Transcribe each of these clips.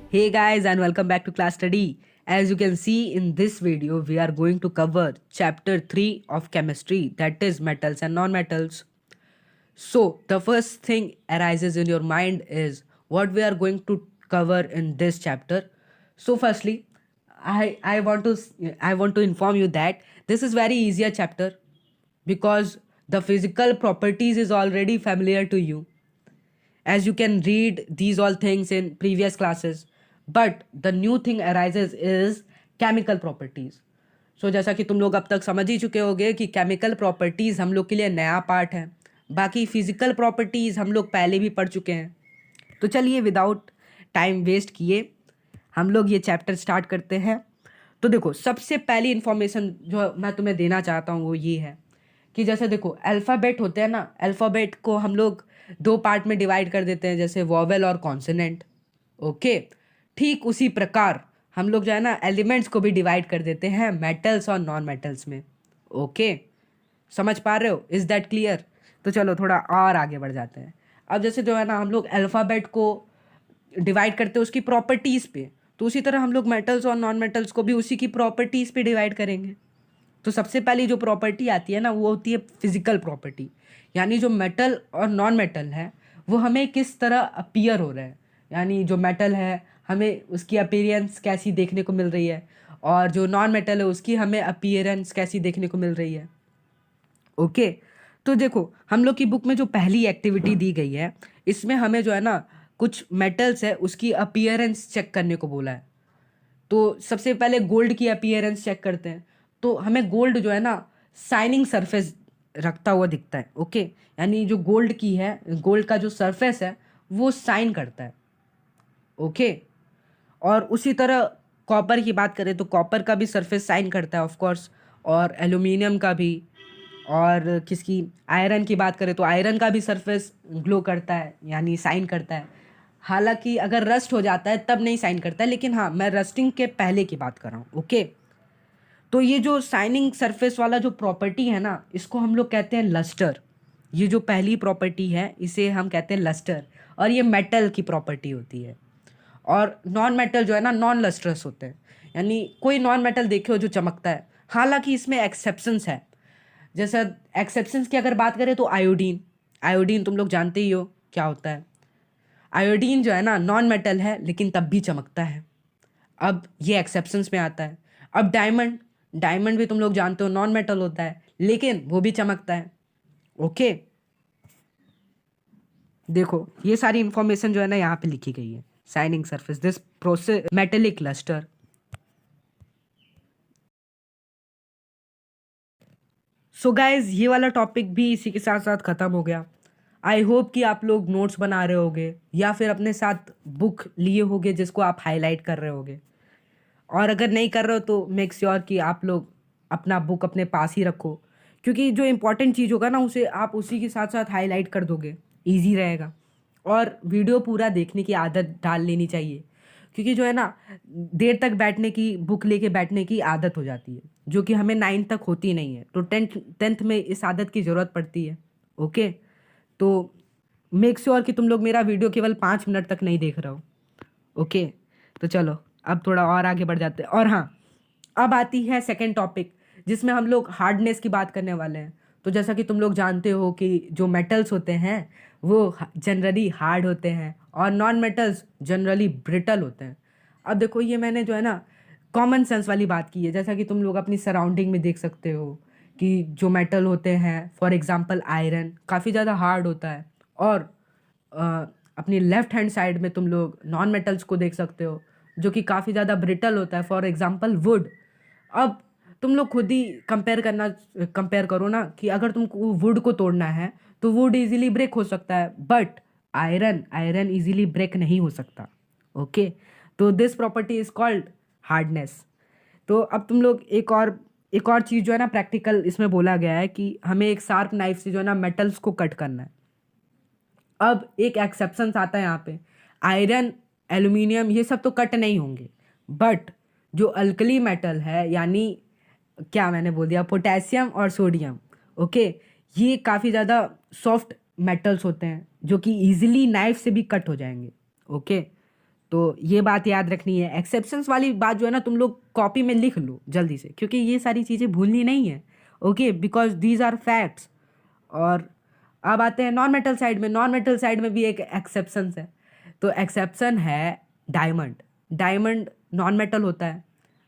Hey guys and welcome back to class study. As you can see in this video, we are going to cover chapter 3 of chemistry, that is metals and non-metals. So the first thing arises in your mind is what we are going to cover in this chapter. So firstly, I want to inform you that this is very easier chapter because the physical properties is already familiar to you, as you can read these all things in previous classes. But the new thing arises is chemical properties. So जैसा कि तुम लोग अब तक समझ ही चुके होगे कि केमिकल प्रॉपर्टीज़ हम लोग के लिए नया पार्ट है, बाकी फिजिकल प्रॉपर्टीज़ हम लोग पहले भी पढ़ चुके हैं. तो चलिए विदाउट टाइम वेस्ट किए हम लोग ये चैप्टर स्टार्ट करते हैं. तो देखो, सबसे पहली इन्फॉर्मेशन जो मैं तुम्हें देना चाहता हूँ वो ये है कि जैसे देखो अल्फ़ाबेट होते हैं ना, अल्फ़ाबेट को हम लोग दो पार्ट में डिवाइड कर देते हैं, जैसे वॉवेल और कॉन्सोनेंट. ओके, ठीक उसी प्रकार हम लोग जो है ना एलिमेंट्स को भी डिवाइड कर देते हैं मेटल्स और नॉन मेटल्स में. ओके, समझ पा रहे हो? Is that clear? तो चलो थोड़ा और आगे बढ़ जाते हैं. अब जैसे जो है ना हम लोग अल्फ़ाबेट को डिवाइड करते हैं उसकी प्रॉपर्टीज़ पे, तो उसी तरह हम लोग मेटल्स और नॉन मेटल्स को भी उसी की प्रॉपर्टीज़ पे डिवाइड करेंगे. तो सबसे पहली जो प्रॉपर्टी आती है ना वो होती है फिजिकल प्रॉपर्टी, यानी जो मेटल और नॉन मेटल है वो हमें किस तरह अपीयर हो रहा है, यानी जो मेटल है हमें उसकी अपीयरेंस कैसी देखने को मिल रही है और जो नॉन मेटल है उसकी हमें अपीयरेंस कैसी देखने को मिल रही है. ओके, तो देखो हम लोग की बुक में जो पहली एक्टिविटी दी गई है इसमें हमें जो है ना कुछ मेटल्स है उसकी अपीयरेंस चेक करने को बोला है. तो सबसे पहले गोल्ड की अपीयरेंस चेक करते हैं. तो हमें गोल्ड जो है ना शाइनिंग सरफेस रखता हुआ दिखता है. ओके, यानी जो गोल्ड की है, गोल्ड का जो सरफेस है वो शाइन करता है. ओके, और उसी तरह कॉपर की बात करें तो कॉपर का भी सरफेस शाइन करता है ऑफ कोर्स, और एल्यूमिनियम का भी. और किसकी आयरन की बात करें तो आयरन का भी सरफेस ग्लो करता है, यानी शाइन करता है. हालांकि अगर रस्ट हो जाता है तब नहीं शाइन करता है, लेकिन हाँ मैं रस्टिंग के पहले की बात कर रहा हूँ. ओके, तो ये जो शाइनिंग सरफेस वाला जो प्रॉपर्टी है ना इसको हम लोग कहते हैं लस्टर. ये जो पहली प्रॉपर्टी है इसे हम कहते हैं लस्टर, और ये मेटल की प्रॉपर्टी होती है. और नॉन मेटल जो है ना नॉन लस्ट्रस होते हैं, यानी कोई नॉन मेटल देखे हो जो चमकता है. हालांकि इसमें एक्सेप्शंस है. जैसा एक्सेप्शंस की अगर बात करें तो आयोडीन, आयोडीन तुम लोग जानते ही हो क्या होता है. आयोडीन जो है ना नॉन मेटल है लेकिन तब भी चमकता है. अब ये एक्सेप्शंस में आता है. अब डायमंड, डायमंड भी तुम लोग जानते हो नॉन मेटल होता है लेकिन वो भी चमकता है. ओके, देखो ये सारी इंफॉर्मेशन जो है ना यहाँ पे लिखी गई है. Shining surface, this process metallic lustre. So guys ये वाला टॉपिक भी इसी के साथ साथ ख़त्म हो गया. आई होप कि आप लोग नोट्स बना रहे होगे या फिर अपने साथ बुक लिए होगे जिसको आप हाईलाइट कर रहे होगे. और अगर नहीं कर रहे हो तो मेक श्योर कि आप लोग अपना बुक अपने पास ही रखो, क्योंकि जो इंपॉर्टेंट चीज़ होगा ना उसे आप उसी के साथ साथ हाईलाइट कर दोगे, ईजी रहेगा. और वीडियो पूरा देखने की आदत डाल लेनी चाहिए, क्योंकि जो है ना देर तक बैठने की, बुक लेके बैठने की आदत हो जाती है जो कि हमें 9 तक होती नहीं है. तो टेंथ में इस आदत की ज़रूरत पड़ती है. ओके, तो मेक श्योर कि तुम लोग मेरा वीडियो केवल 5 मिनट तक नहीं देख रहे हो. ओके, तो चलो अब थोड़ा और आगे बढ़ जाते हैं. और हाँ, अब आती है सेकंड टॉपिक जिसमें हम लोग हार्डनेस की बात करने वाले हैं. तो जैसा कि तुम लोग जानते हो कि जो मेटल्स होते हैं वो जनरली हार्ड होते हैं और नॉन मेटल्स जनरली ब्रिटल होते हैं. अब देखो ये मैंने जो है ना कॉमन सेंस वाली बात की है, जैसा कि तुम लोग अपनी सराउंडिंग में देख सकते हो कि जो मेटल होते हैं फॉर एग्जांपल आयरन काफ़ी ज़्यादा हार्ड होता है. और अ, अपनी लेफ्ट हैंड साइड में तुम लोग नॉन मेटल्स को देख सकते हो जो कि काफ़ी ज़्यादा ब्रिटल होता है, फॉर एग्जांपल वुड. अब तुम लोग खुद ही कंपेयर करो ना कि अगर तुमको वुड को तोड़ना है तो वुड इजीली ब्रेक हो सकता है, but iron iron easily break नहीं हो सकता. ओके, तो this property is called hardness. तो अब तुम लोग एक और चीज़ जो है ना प्रैक्टिकल इसमें बोला गया है कि हमें एक शार्प नाइफ से जो है ना मेटल्स को कट करना है. अब एक एक्सेप्शन आता है यहाँ पे, आयरन एल्यूमिनियम ये सब तो कट नहीं होंगे, बट जो अल्कली मेटल है, यानी क्या मैंने बोल दिया, पोटेशियम और सोडियम. ओके, ये काफ़ी ज़्यादा सॉफ्ट मेटल्स होते हैं जो कि इजीली नाइफ से भी कट हो जाएंगे. ओके, तो ये बात याद रखनी है। एक्सेप्शंस वाली बात जो है ना तुम लोग कॉपी में लिख लो जल्दी से, क्योंकि ये सारी चीज़ें भूलनी नहीं है। Okay, because these are facts. और अब आते हैं नॉन मेटल साइड में। नॉन मेटल साइड में भी एक एक्सेप्शन है। तो एक्सेप्शन है डायमंड। डायमंड नॉन मेटल होता है,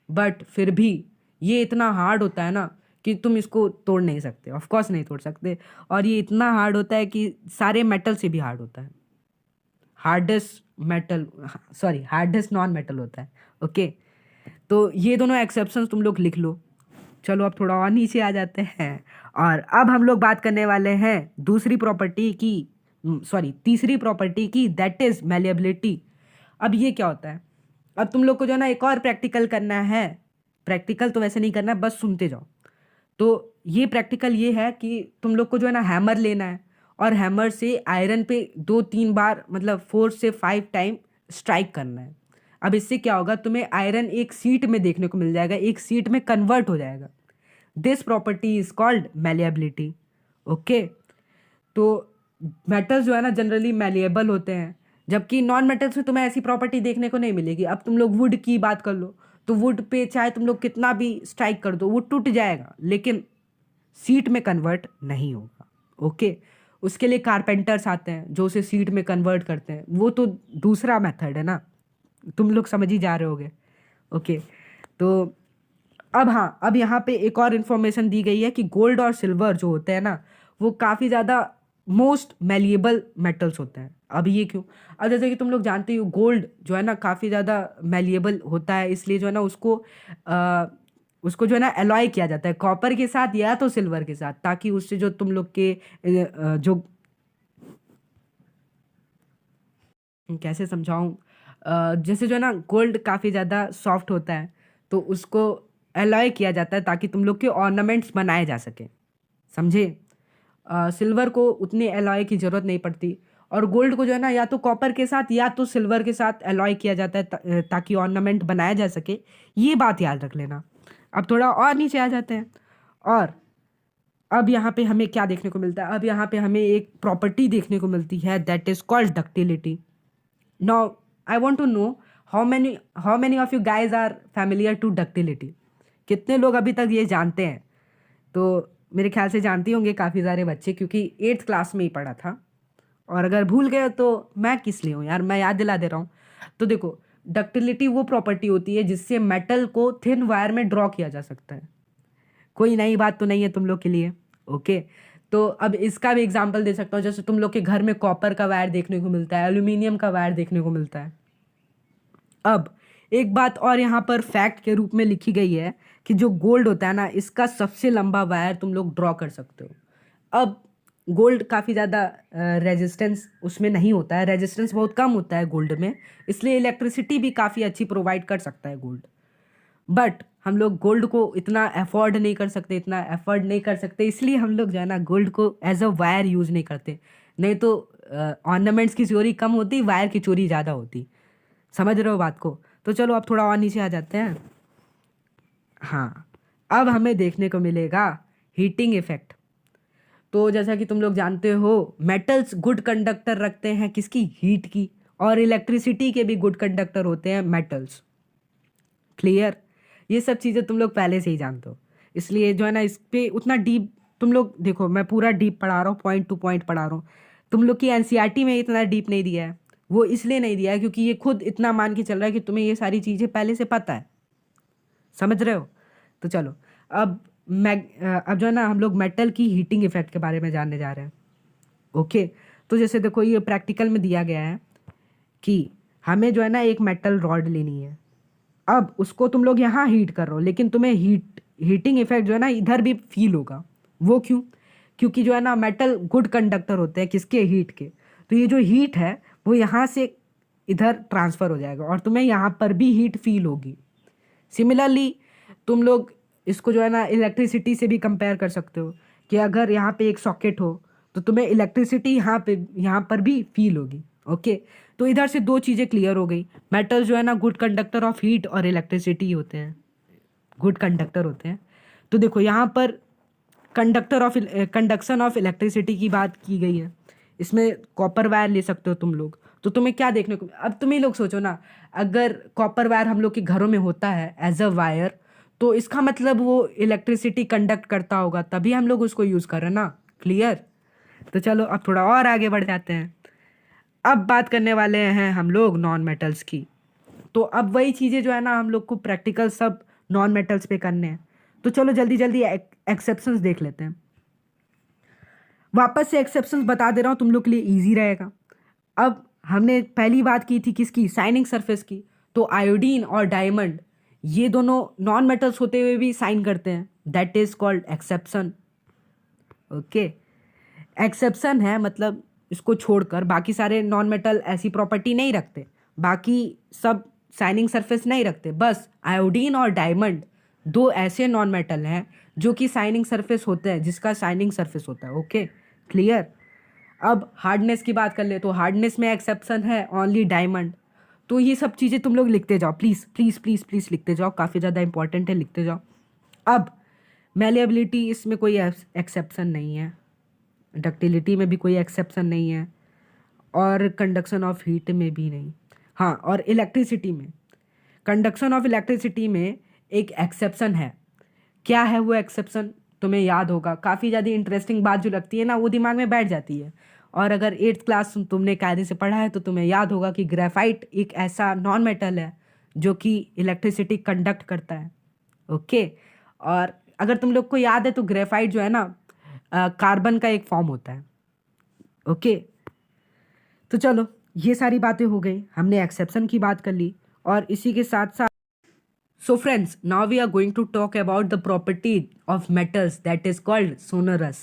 बट फिर भी ये इतना हार्ड होता है ना कि तुम इसको तोड़ नहीं सकते, ऑफ कोर्स नहीं तोड़ सकते। और ये इतना हार्ड होता है कि सारे मेटल से भी हार्ड होता है। Hardest metal, sorry hardest non metal होता है। ओके, तो ये दोनों एक्सेप्शंस तुम लोग लिख लो। चलो अब थोड़ा और नीचे आ जाते हैं, और अब हम लोग बात करने वाले हैं दूसरी प्रॉपर्टी की, सॉरी तीसरी प्रॉपर्टी की, दैट इज मैलिएबिलिटी। अब ये क्या होता है? अब तुम लोग को जो है ना एक और प्रैक्टिकल करना है। प्रैक्टिकल तो वैसे नहीं करना है, बस सुनते जाओ। तो ये प्रैक्टिकल ये है कि तुम लोग को जो है ना हैमर लेना है, और हैमर से आयरन पे 2-3 बार, मतलब 4 से 5 टाइम स्ट्राइक करना है। अब इससे क्या होगा, तुम्हें आयरन एक सीट में देखने को मिल जाएगा, एक सीट में कन्वर्ट हो जाएगा। This property is called malleability. Okay, तो मेटल्स जो है ना जनरली मैलिएबल होते हैं, जबकि नॉन मेटल्स में तुम्हें ऐसी प्रॉपर्टी देखने को नहीं मिलेगी। अब तुम लोग वुड की बात कर लो, तो वुड पे चाहे तुम लोग कितना भी स्ट्राइक कर दो, वो टूट जाएगा, लेकिन सीट में कन्वर्ट नहीं होगा। ओके, उसके लिए कारपेंटर्स आते हैं जो उसे सीट में कन्वर्ट करते हैं, वो तो दूसरा मेथड है ना, तुम लोग समझ ही जा रहे होगे। ओके, तो अब हाँ, अब यहाँ पे एक और इन्फॉर्मेशन दी गई है कि गोल्ड और सिल्वर जो होते हैं ना, वो काफ़ी ज़्यादा मोस्ट मैलिएबल मेटल्स होते हैं। अब ये क्यों? अब जैसे कि तुम लोग जानते हो, गोल्ड जो है ना काफ़ी ज़्यादा मैलिएबल होता है, इसलिए जो है ना उसको जो है ना एलॉय किया जाता है कॉपर के साथ या तो सिल्वर के साथ, ताकि उससे जो तुम लोग के जो कैसे समझाऊं, जैसे जो है ना गोल्ड काफ़ी ज़्यादा सॉफ्ट होता है, तो उसको एलॉय किया जाता है ताकि तुम लोग के ऑर्नामेंट्स बनाए जा सके, समझे? सिल्वर को उतनी एलॉय की ज़रूरत नहीं पड़ती, और गोल्ड को जो है ना या तो कॉपर के साथ या तो सिल्वर के साथ एलॉय किया जाता है ताकि ऑर्नामेंट बनाया जा सके। ये बात याद रख लेना। अब थोड़ा और नीचे आ जाते हैं, और अब यहाँ पे हमें क्या देखने को मिलता है? अब यहाँ पे हमें एक प्रॉपर्टी देखने को मिलती है, that is called ductility. Now I want to know how many of you guys are familiar to ductility. कितने लोग अभी तक ये जानते हैं? तो मेरे ख्याल से जानते होंगे काफ़ी सारे बच्चे, क्योंकि 8th क्लास में ही पढ़ा था। और अगर भूल गए तो मैं किस लिए हूँ यार, मैं याद दिला दे रहा हूँ। तो देखो, डक्टिलिटी वो प्रॉपर्टी होती है जिससे मेटल को थिन वायर में ड्रॉ किया जा सकता है। कोई नई बात तो नहीं है तुम लोग के लिए। ओके, तो अब इसका भी एग्जांपल दे सकता हूँ। जैसे तुम लोग के घर में कॉपर का वायर देखने को मिलता है, एल्यूमिनियम का वायर देखने को मिलता है। अब एक बात और यहाँ पर फैक्ट के रूप में लिखी गई है कि जो गोल्ड होता है ना, इसका सबसे लंबा वायर तुम लोग ड्रॉ कर सकते हो। अब गोल्ड काफ़ी ज़्यादा रेजिस्टेंस उसमें नहीं होता है, रेजिस्टेंस बहुत कम होता है गोल्ड में, इसलिए इलेक्ट्रिसिटी भी काफ़ी अच्छी प्रोवाइड कर सकता है गोल्ड। बट हम लोग गोल्ड को इतना अफोर्ड नहीं कर सकते, इतना एफर्ड नहीं कर सकते, इसलिए हम लोग जो है ना गोल्ड को एज अ वायर यूज़ नहीं करते। नहीं तो ऑर्नामेंट्स की चोरी कम होती, वायर की चोरी ज़्यादा होती। समझ रहे हो बात को? तो चलो अब थोड़ा और नीचे आ जाते हैं। हाँ, अब हमें देखने को मिलेगा हीटिंग इफेक्ट। तो जैसा कि तुम लोग जानते हो, मेटल्स गुड कंडक्टर रखते हैं किसकी? हीट की। और इलेक्ट्रिसिटी के भी गुड कंडक्टर होते हैं मेटल्स। क्लियर? ये सब चीज़ें तुम लोग पहले से ही जानते हो, इसलिए जो है ना इस पे उतना डीप तुम लोग देखो, मैं पूरा डीप पढ़ा रहा हूँ, पॉइंट टू पॉइंट पढ़ा रहा हूँ। तुम लोग की एनसीईआरटी में इतना डीप नहीं दिया है। वो इसलिए नहीं दिया है क्योंकि ये खुद इतना मान के चल रहा है कि तुम्हें ये सारी चीज़ें पहले से पता है। समझ रहे हो? तो चलो, अब अब जो है ना हम लोग मेटल की हीटिंग इफेक्ट के बारे में जानने जा रहे हैं। ओके, तो जैसे देखो ये प्रैक्टिकल में दिया गया है कि हमें जो है ना एक मेटल रॉड लेनी है। अब उसको तुम लोग यहाँ हीट कर रहे हो, लेकिन तुम्हें हीटिंग इफेक्ट जो है ना इधर भी फील होगा। वो क्यों? क्योंकि जो है ना मेटल गुड कंडक्टर होते हैं किसके? हीट के। तो ये जो हीट है वो यहाँ से इधर ट्रांसफ़र हो जाएगा, और तुम्हें यहाँ पर भी हीट फील होगी। सिमिलरली तुम लोग इसको जो है ना इलेक्ट्रिसिटी से भी कंपेयर कर सकते हो कि अगर यहाँ पे एक सॉकेट हो तो तुम्हें इलेक्ट्रिसिटी यहाँ पर भी फील होगी। ओके, तो इधर से दो चीज़ें क्लियर हो गई। मेटल्स जो है ना गुड कंडक्टर ऑफ हीट और इलेक्ट्रिसिटी होते हैं, गुड कंडक्टर होते हैं। तो देखो यहाँ पर कंडक्शन ऑफ इलेक्ट्रिसिटी की बात की गई है। इसमें कॉपर वायर ले सकते हो तुम लोग, तो तुम्हें क्या देखने को, अब तुम ही लोग सोचो ना, अगर कॉपर वायर हम लोग के घरों में होता है एज अ वायर, तो इसका मतलब वो इलेक्ट्रिसिटी कंडक्ट करता होगा, तभी हम लोग उसको यूज़ कर रहे हैं ना। क्लियर? तो चलो अब थोड़ा और आगे बढ़ जाते हैं। अब बात करने वाले हैं हम लोग नॉन मेटल्स की। तो अब वही चीज़ें जो है ना, हम लोग को प्रैक्टिकल सब नॉन मेटल्स पे करने हैं। तो चलो जल्दी जल्दी एक्सेप्शंस देख लेते हैं। वापस से एक्सेप्शंस बता दे रहा हूँ, तुम लोग के लिए इजी रहेगा। अब हमने पहली बात की थी किसकी, साइनिंग सरफेस की। तो आयोडीन और डायमंड, ये दोनों नॉन मेटल्स होते हुए भी साइन करते हैं, that is called exception. Okay, exception है मतलब इसको छोड़कर बाकी सारे नॉन मेटल ऐसी प्रॉपर्टी नहीं रखते, बाकी सब साइनिंग सरफेस नहीं रखते। बस आयोडीन और डायमंड दो ऐसे नॉन मेटल हैं जो कि साइनिंग सरफेस होते हैं, जिसका साइनिंग सरफेस होता है। Okay, clear? अब हार्डनेस की बात कर ले, तो हार्डनेस में एक्सेप्शन है ओनली डायमंड। तो ये सब चीज़ें तुम लोग लिखते जाओ, प्लीज़ प्लीज़ प्लीज़ प्लीज़ लिखते जाओ, काफ़ी ज़्यादा इंपॉर्टेंट है, लिखते जाओ। अब मैलिएबिलिटी, इसमें कोई एक्सेप्शन नहीं है, डक्टिलिटी में भी कोई एक्सेप्शन नहीं है, और कंडक्शन ऑफ हीट में भी नहीं। हाँ, और इलेक्ट्रिसिटी में, कंडक्शन ऑफ इलेक्ट्रिसिटी में एक एक्सेप्शन है। क्या है वो एक्सेप्शन? तुम्हें याद होगा, काफ़ी ज़्यादा इंटरेस्टिंग बात जो लगती है ना, वो दिमाग में बैठ जाती है। और अगर 8th क्लास तुमने कायदे से पढ़ा है तो तुम्हें याद होगा कि ग्रेफाइट एक ऐसा नॉन मेटल है जो कि इलेक्ट्रिसिटी कंडक्ट करता है। ओके, और अगर तुम लोग को याद है तो ग्रेफाइट जो है ना, कार्बन का एक फॉर्म होता है। ओके, तो चलो ये सारी बातें हो गई, हमने एक्सेप्शन की बात कर ली, और इसी के साथ साथ, so friends, now we are going to talk about the property of metals that is called sonorous.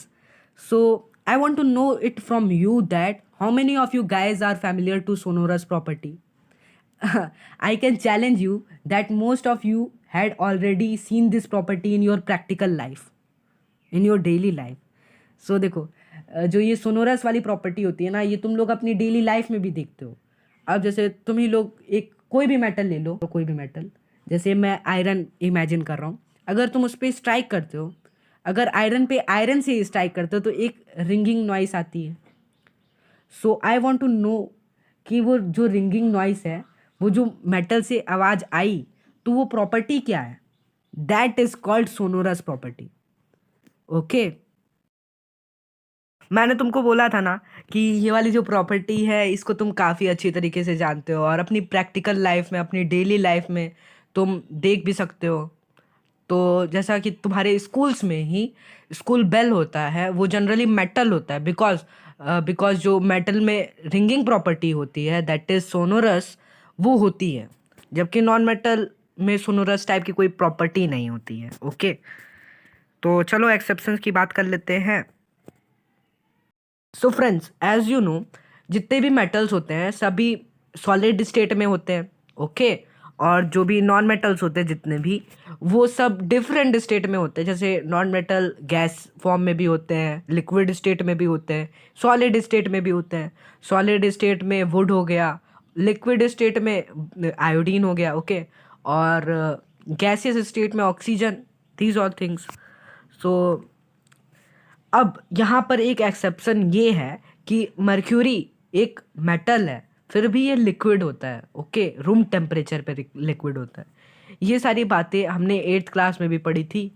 So I want to know it from you that how many of you guys are familiar to sonorous property? I can challenge you that most of you had already seen this property in your practical life, in your daily life. So देखो, जो ये sonorous वाली property होती है ना, ये तुम लोग अपनी डेली लाइफ में भी देखते हो। अब जैसे तुम ही लोग एक कोई भी मेटल ले लो, तो कोई भी मेटल, जैसे मैं आयरन इमेजिन कर रहा हूँ, अगर तुम उस पर स्ट्राइक करते हो, अगर आयरन पे आयरन से स्ट्राइक करते हो तो एक रिंगिंग नॉइस आती है। सो आई वॉन्ट टू नो कि वो जो रिंगिंग नॉइस है, वो जो मेटल से आवाज़ आई, तो वो प्रॉपर्टी क्या है? That is called sonorous property. Okay, मैंने तुमको बोला था ना कि ये वाली जो प्रॉपर्टी है इसको तुम काफ़ी अच्छी तरीके से जानते हो, और अपनी प्रैक्टिकल लाइफ में, अपनी डेली लाइफ में तुम देख भी सकते हो। तो जैसा कि तुम्हारे स्कूल्स में ही स्कूल बेल होता है, वो जनरली मेटल होता है, बिकॉज जो मेटल में रिंगिंग प्रॉपर्टी होती है दैट इज सोनोरस, वो होती है, जबकि नॉन मेटल में सोनोरस टाइप की कोई प्रॉपर्टी नहीं होती है। ओके, तो चलो एक्सेप्शंस की बात कर लेते हैं। So friends, as you know, जितने भी मेटल्स होते हैं सभी सॉलिड स्टेट में होते हैं। ओके, और जो भी नॉन मेटल्स होते हैं जितने भी, वो सब डिफरेंट स्टेट में होते हैं। जैसे नॉन मेटल गैस फॉर्म में भी होते हैं, लिक्विड स्टेट में भी होते हैं, सॉलिड स्टेट में भी होते हैं। सॉलिड स्टेट में वुड हो गया, लिक्विड स्टेट में आयोडीन हो गया। ओके, और गैसियस स्टेट में ऑक्सीजन, दीज ऑल थिंग्स। सो अब यहाँ पर एक एक्सेप्शन ये है कि मर्क्यूरी एक मेटल है, फिर भी ये लिक्विड होता है। ओके, रूम टेम्परेचर पे लिक्विड होता है। ये सारी बातें हमने 8th क्लास में भी पढ़ी थी,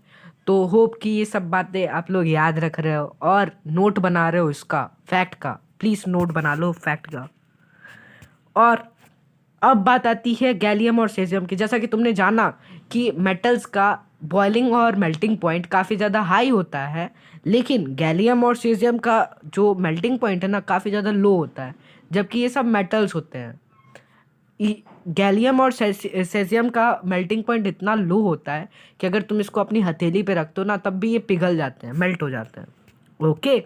तो होप कि ये सब बातें आप लोग याद रख रहे हो और नोट बना रहे हो इसका, फैक्ट का। प्लीज़ नोट बना लो फैक्ट का। और अब बात आती है गैलियम और सेजियम की। जैसा कि तुमने जाना कि मेटल्स का बॉइलिंग और मेल्टिंग पॉइंट काफ़ी ज़्यादा हाई होता है, लेकिन गैलियम और सेजियम का जो मेल्टिंग पॉइंट है ना, काफ़ी ज़्यादा लो होता है, जबकि ये सब मेटल्स होते हैं। गैलियम और सेजियम का मेल्टिंग पॉइंट इतना लो होता है कि अगर तुम इसको अपनी हथेली पे रखते हो ना, तब भी ये पिघल जाते हैं, मेल्ट हो जाते हैं। ओके,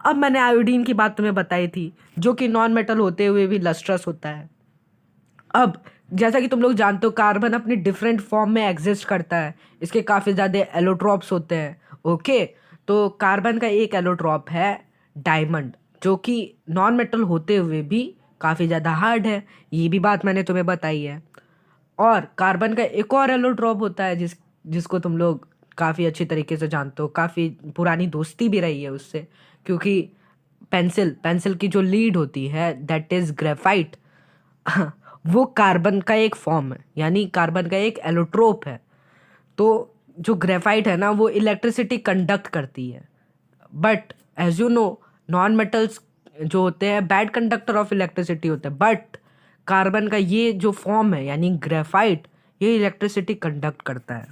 अब मैंने आयोडीन की बात तुम्हें बताई थी, जो कि नॉन मेटल होते हुए भी लस्ट्रस होता है। अब जैसा कि तुम लोग जानते हो, कार्बन अपनी डिफरेंट फॉर्म में एग्जिस्ट करता है, इसके काफ़ी ज़्यादा एलोट्रॉप्स होते हैं। ओके, तो कार्बन का एक एलोट्रॉप है डायमंड, जो कि नॉन मेटल होते हुए भी काफ़ी ज़्यादा हार्ड है, ये भी बात मैंने तुम्हें बताई है। और कार्बन का एक और एलोट्रॉप होता है जिसको तुम लोग काफ़ी अच्छी तरीके से जानते हो, काफ़ी पुरानी दोस्ती भी रही है उससे, क्योंकि पेंसिल पेंसिल की जो लीड होती है दैट इज ग्रेफाइट वो कार्बन का एक फॉर्म है, यानी कार्बन का एक एलोट्रोप है। तो जो ग्रेफाइट है ना वो इलेक्ट्रिसिटी कंडक्ट करती है, but as you know non metals जो होते हैं बैड कंडक्टर ऑफ इलेक्ट्रिसिटी होते हैं, बट कार्बन का ये जो फॉर्म है यानी ग्रेफाइट ये इलेक्ट्रिसिटी कंडक्ट करता है।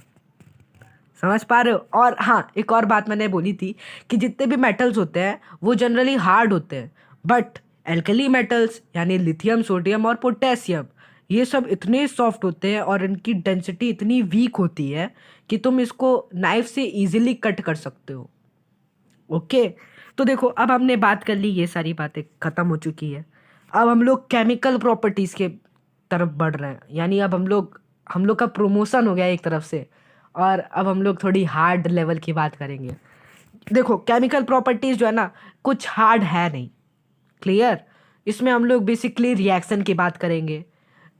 समझ पा रहे हो? और हाँ, एक और बात मैंने बोली थी कि जितने भी मेटल्स होते हैं वो जनरली हार्ड होते हैं, बट एल्कली मेटल्स यानी लिथियम, सोडियम और पोटेशियम ये सब इतने सॉफ्ट होते हैं और इनकी डेंसिटी इतनी वीक होती है कि तुम इसको नाइफ से इजीली कट कर सकते हो। ओके, तो देखो अब हमने बात कर ली, ये सारी बातें ख़त्म हो चुकी है। अब हम लोग केमिकल प्रॉपर्टीज़ के तरफ बढ़ रहे हैं, यानी अब हम लोग का प्रमोशन हो गया एक तरफ से, और अब हम लोग थोड़ी हार्ड लेवल की बात करेंगे। देखो केमिकल प्रॉपर्टीज़ जो है ना कुछ हार्ड है नहीं, क्लियर। इसमें हम लोग बेसिकली रिएक्शन की बात करेंगे,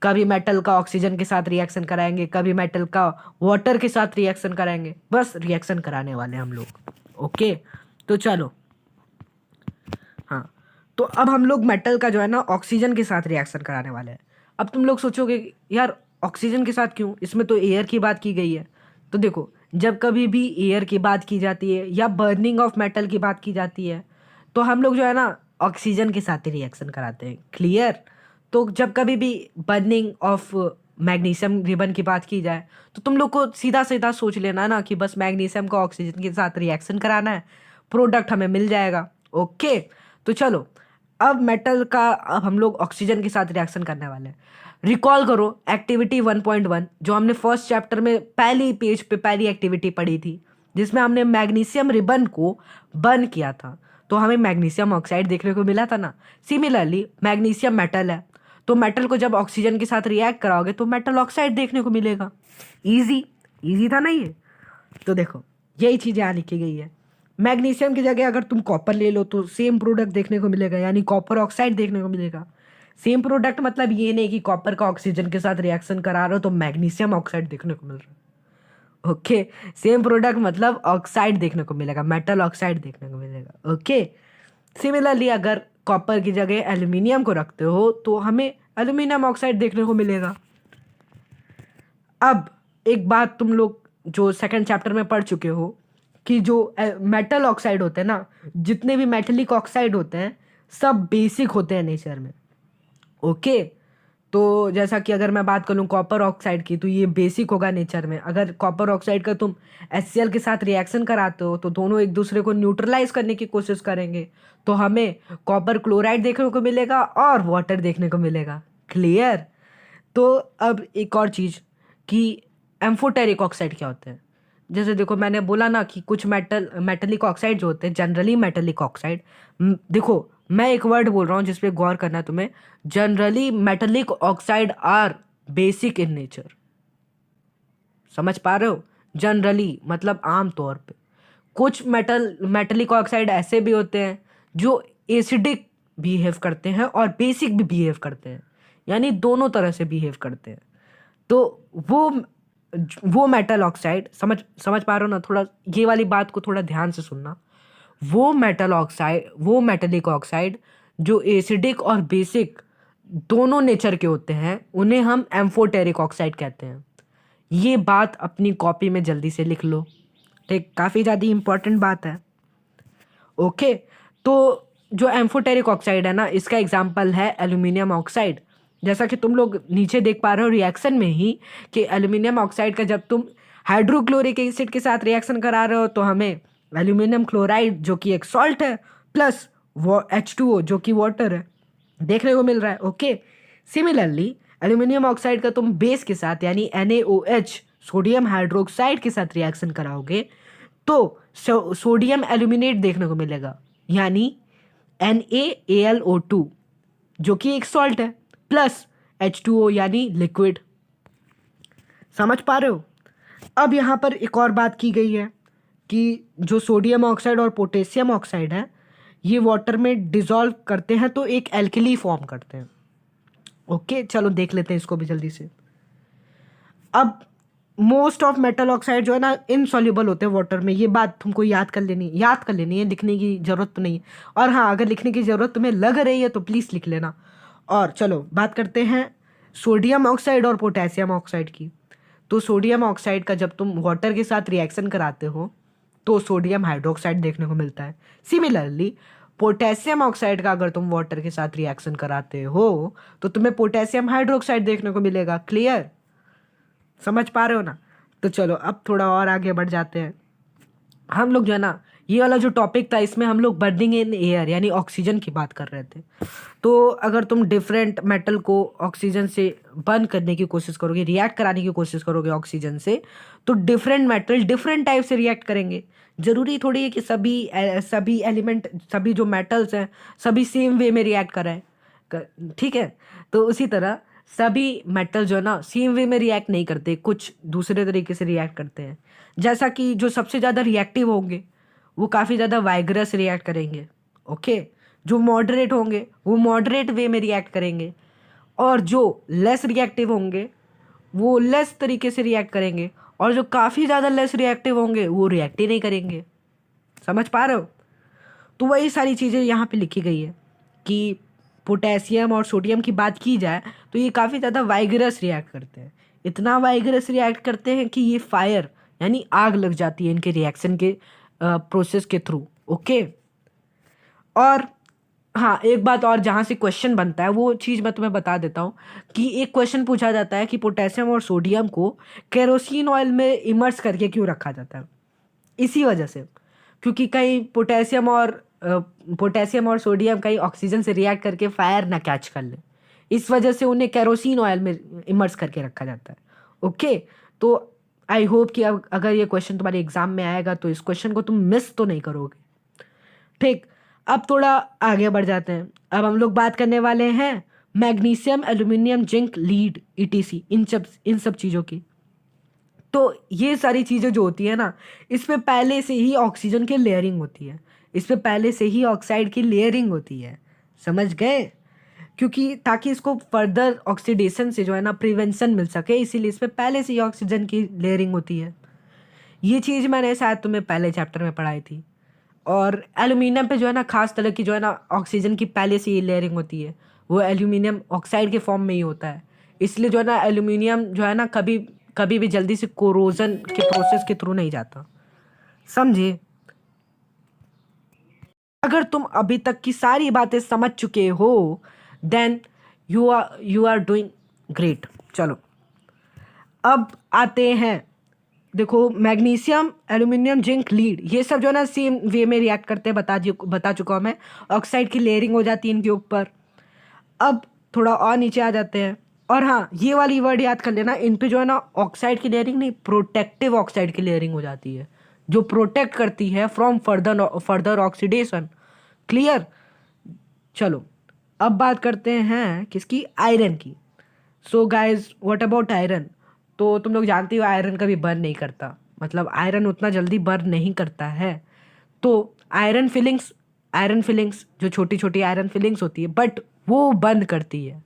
कभी मेटल का ऑक्सीजन के साथ रिएक्शन कराएंगे, कभी मेटल का वाटर के साथ रिएक्शन कराएंगे, बस रिएक्शन कराने वाले हम लोग। ओके, तो चलो, हाँ, तो अब हम लोग मेटल का जो है ना ऑक्सीजन के साथ रिएक्शन कराने वाले हैं। अब तुम लोग सोचोगे यार ऑक्सीजन के साथ क्यों, इसमें तो एयर की बात की गई है। तो देखो जब कभी भी एयर की बात की जाती है या बर्निंग ऑफ मेटल की बात की जाती है तो हम लोग जो है ना ऑक्सीजन के साथ ही रिएक्शन कराते हैं, क्लियर। तो जब कभी भी बर्निंग ऑफ मैग्नीशियम रिबन की बात की जाए तो तुम लोग को सीधा सीधा सोच लेना ना कि बस मैग्नीशियम का ऑक्सीजन के साथ रिएक्शन कराना है, प्रोडक्ट हमें मिल जाएगा। ओके, तो चलो अब मेटल का अब हम लोग ऑक्सीजन के साथ रिएक्शन करने वाले हैं। रिकॉल करो एक्टिविटी 1.1 जो हमने फर्स्ट चैप्टर में पहली पेज पे पहली एक्टिविटी पढ़ी थी, जिसमें हमने मैग्नीशियम रिबन को बर्न किया था, तो हमें मैग्नीशियम ऑक्साइड देखने को मिला था ना। सिमिलरली मैग्नीशियम मेटल है, तो मेटल को जब ऑक्सीजन के साथ रिएक्ट कराओगे तो मेटल ऑक्साइड देखने को मिलेगा। इजी इजी था ना ये। तो देखो यही चीज़ यहाँ लिखी गई है। मैग्नीशियम की जगह अगर तुम कॉपर ले लो तो सेम प्रोडक्ट देखने को मिलेगा, यानी कॉपर ऑक्साइड देखने को मिलेगा। सेम प्रोडक्ट मतलब ये नहीं कि कॉपर का ऑक्सीजन के साथ रिएक्शन करा रहे हो तो मैग्नीशियम ऑक्साइड देखने को मिल रहा है। ओके, सेम प्रोडक्ट मतलब ऑक्साइड देखने को मिलेगा, मेटल ऑक्साइड देखने को मिलेगा। ओके, सिमिलरली अगर कॉपर की जगह एल्यूमिनियम को रखते हो तो हमें एल्यूमिनियम ऑक्साइड देखने को मिलेगा। अब एक बात तुम लोग जो सेकंड चैप्टर में पढ़ चुके हो कि जो मेटल ऑक्साइड होते हैं ना, जितने भी मेटलिक ऑक्साइड होते हैं सब बेसिक होते हैं नेचर में। ओके, तो जैसा कि अगर मैं बात करूँ कॉपर ऑक्साइड की तो ये बेसिक होगा नेचर में। अगर कॉपर ऑक्साइड का तुम HCl के साथ रिएक्शन कराते हो तो दोनों एक दूसरे को न्यूट्रलाइज करने की कोशिश करेंगे, तो हमें कॉपर क्लोराइड देखने को मिलेगा और वाटर देखने को मिलेगा, क्लियर। तो अब एक और चीज़ कि एम्फोटेरिक ऑक्साइड क्या होते हैं। जैसे देखो मैंने बोला ना कि कुछ मेटलिक ऑक्साइड जो होते हैं, जनरली मेटलिक ऑक्साइड, देखो मैं एक वर्ड बोल रहा हूँ जिस पे गौर करना है तुम्हें। Generally metallic oxide are basic in nature, समझ पा रहे हो? जनरली मतलब आम तौर पे। कुछ मेटलिक ऑक्साइड ऐसे भी होते हैं जो एसिडिक बिहेव करते हैं और बेसिक भी बिहेव करते हैं, यानी दोनों तरह से बिहेव करते हैं। तो वो मेटल ऑक्साइड समझ पा रहे हो ना? थोड़ा ये वाली बात को थोड़ा ध्यान से सुनना। वो मेटलिक ऑक्साइड जो एसिडिक और बेसिक दोनों नेचर के होते हैं उन्हें हम एम्फोटेरिक ऑक्साइड कहते हैं। ये बात अपनी कॉपी में जल्दी से लिख लो, ठीक, काफ़ी ज़्यादा इंपॉर्टेंट बात है। ओके, तो जो एम्फोटेरिक ऑक्साइड है ना इसका एग्जाम्पल है एल्यूमिनियम ऑक्साइड। जैसा कि तुम लोग नीचे देख पा रहे हो रिएक्शन में ही कि एल्यूमिनियम ऑक्साइड का जब तुम हाइड्रोक्लोरिक एसिड के साथ रिएक्शन करा रहे हो तो हमें एल्यूमिनियम क्लोराइड जो कि एक सॉल्ट है प्लस वो H2O जो कि वाटर है देखने को मिल रहा है। ओके, सिमिलरली एल्यूमिनियम ऑक्साइड का तुम बेस के साथ यानी NaOH सोडियम हाइड्रोक्साइड के साथ रिएक्शन कराओगे तो सोडियम एल्यूमिनेट देखने को मिलेगा, यानी NaAlO2 जो कि एक सॉल्ट है प्लस H2O यानी लिक्विड। समझ पा रहे हो? अब यहाँ पर एक और बात की गई है कि जो सोडियम ऑक्साइड और पोटेशियम ऑक्साइड है ये वाटर में डिसॉल्व करते हैं तो एक एल्कली फॉर्म करते हैं। ओके, चलो देख लेते हैं इसको भी जल्दी से। अब मोस्ट ऑफ मेटल ऑक्साइड जो है ना इनसॉल्युबल होते हैं वाटर में। ये बात तुमको याद कर लेनी है, लिखने की जरूरत तो नहीं है। और हाँ, अगर लिखने की जरूरत तुम्हें लग रही है तो प्लीज़ लिख लेना। और चलो बात करते हैं सोडियम ऑक्साइड और पोटेशियम ऑक्साइड की। तो सोडियम ऑक्साइड का जब तुम वाटर के साथ रिएक्शन कराते हो तो सोडियम हाइड्रोक्साइड देखने को मिलता है। सिमिलरली पोटेशियम ऑक्साइड का अगर तुम वाटर के साथ रिएक्शन कराते हो तो तुम्हें पोटेशियम हाइड्रोक्साइड देखने को मिलेगा। क्लियर? समझ पा रहे हो ना? तो चलो अब थोड़ा और आगे बढ़ जाते हैं। हम लोग जो है ना, ये वाला जो टॉपिक था इसमें हम लोग बर्निंग इन एयर यानी ऑक्सीजन की बात कर रहे थे। तो अगर तुम डिफरेंट मेटल को ऑक्सीजन से बर्न करने की कोशिश करोगे, रिएक्ट कराने की कोशिश करोगे ऑक्सीजन से, तो डिफरेंट मेटल डिफरेंट टाइप से रिएक्ट करेंगे। जरूरी थोड़ी है कि सभी एलिमेंट, सभी जो मेटल्स हैं सभी सेम वे में रिएक्ट कराएं। ठीक है? तो उसी तरह सभी मेटल जो है ना सेम वे में रिएक्ट नहीं करते, कुछ दूसरे तरीके से रिएक्ट करते हैं। जैसा कि जो सबसे ज़्यादा रिएक्टिव होंगे वो काफ़ी ज़्यादा वाइग्रस रिएक्ट करेंगे। ओके? जो मॉडरेट होंगे वो मॉडरेट वे में रिएक्ट करेंगे, और जो लेस रिएक्टिव होंगे वो लेस तरीके से रिएक्ट करेंगे, और जो काफ़ी ज़्यादा लेस रिएक्टिव होंगे वो रिएक्ट ही नहीं करेंगे। समझ पा रहे हो? तो वही सारी चीज़ें यहाँ पे लिखी गई है कि पोटेशियम और सोडियम की बात की जाए तो ये काफ़ी ज़्यादा वाइगरस रिएक्ट करते हैं। इतना वाइगरस रिएक्ट करते हैं कि ये फायर यानी आग लग जाती है इनके रिएक्शन के प्रोसेस के थ्रू। ओके? और हाँ, एक बात और जहाँ से क्वेश्चन बनता है वो चीज़ मैं तुम्हें बता देता हूँ कि एक क्वेश्चन पूछा जाता है कि पोटेशियम और सोडियम को केरोसिन ऑयल में इमर्स करके क्यों रखा जाता है। इसी वजह से, क्योंकि कहीं पोटेशियम और सोडियम कहीं ऑक्सीजन से रिएक्ट करके फायर ना कैच कर ले, इस वजह से उन्हें केरोसिन ऑयल में इमर्स करके रखा जाता है। ओके? तो आई होप कि अब अगर ये क्वेश्चन तुम्हारे एग्जाम में आएगा तो इस क्वेश्चन को तुम मिस तो नहीं करोगे। ठीक, अब थोड़ा आगे बढ़ जाते हैं। अब हम लोग बात करने वाले हैं magnesium, aluminium, zinc, lead, ETC, इन सब चीज़ों की। तो ये सारी चीज़ें जो होती है ना, इस पे पहले से ही ऑक्सीजन की लेयरिंग होती है, इस पे पहले से ही ऑक्साइड की लेयरिंग होती है। समझ गए? क्योंकि ताकि इसको फर्दर ऑक्सीडेशन से जो है ना प्रिवेंशन मिल सके, इसीलिए इस पे पहले से ही ऑक्सीजन की लेयरिंग होती है। ये चीज़ मैंने शायद तुम्हें पहले चैप्टर में पढ़ाई थी। और एल्यूमिनियम पे जो है ना खास तरह की जो है ना ऑक्सीजन की पहले से ही लेयरिंग होती है, वो एल्यूमिनियम ऑक्साइड के फॉर्म में ही होता है। इसलिए जो है ना एल्यूमिनियम जो है ना कभी कभी भी जल्दी से कोरोजन के प्रोसेस के थ्रू नहीं जाता। समझे? अगर तुम अभी तक की सारी बातें समझ चुके हो then you are doing great. चलो अब आते हैं। देखो, मैग्नीशियम, एल्यूमिनियम, जिंक, लीड, ये सब जो है ना सेम वे में रिएक्ट करते हैं, बता चुका हूँ मैं। ऑक्साइड की लेयरिंग हो जाती है इनके ऊपर। अब थोड़ा और नीचे आ जाते हैं। और हाँ, ये वाली वर्ड याद कर लेना, इन पे जो है ना ऑक्साइड की लेयरिंग नहीं, प्रोटेक्टिव ऑक्साइड की लेयरिंग हो जाती है, जो प्रोटेक्ट करती है फ्रॉम फर्दर ऑक्सीडेशन। क्लियर? चलो अब बात करते हैं किसकी? आयरन की। So guys, what about iron? तो तुम लोग जानते हो आयरन कभी बर्न नहीं करता, मतलब आयरन उतना जल्दी बर्न नहीं करता है। तो आयरन फिलिंग्स जो छोटी छोटी आयरन फिलिंग्स होती है बट वो बर्न करती है।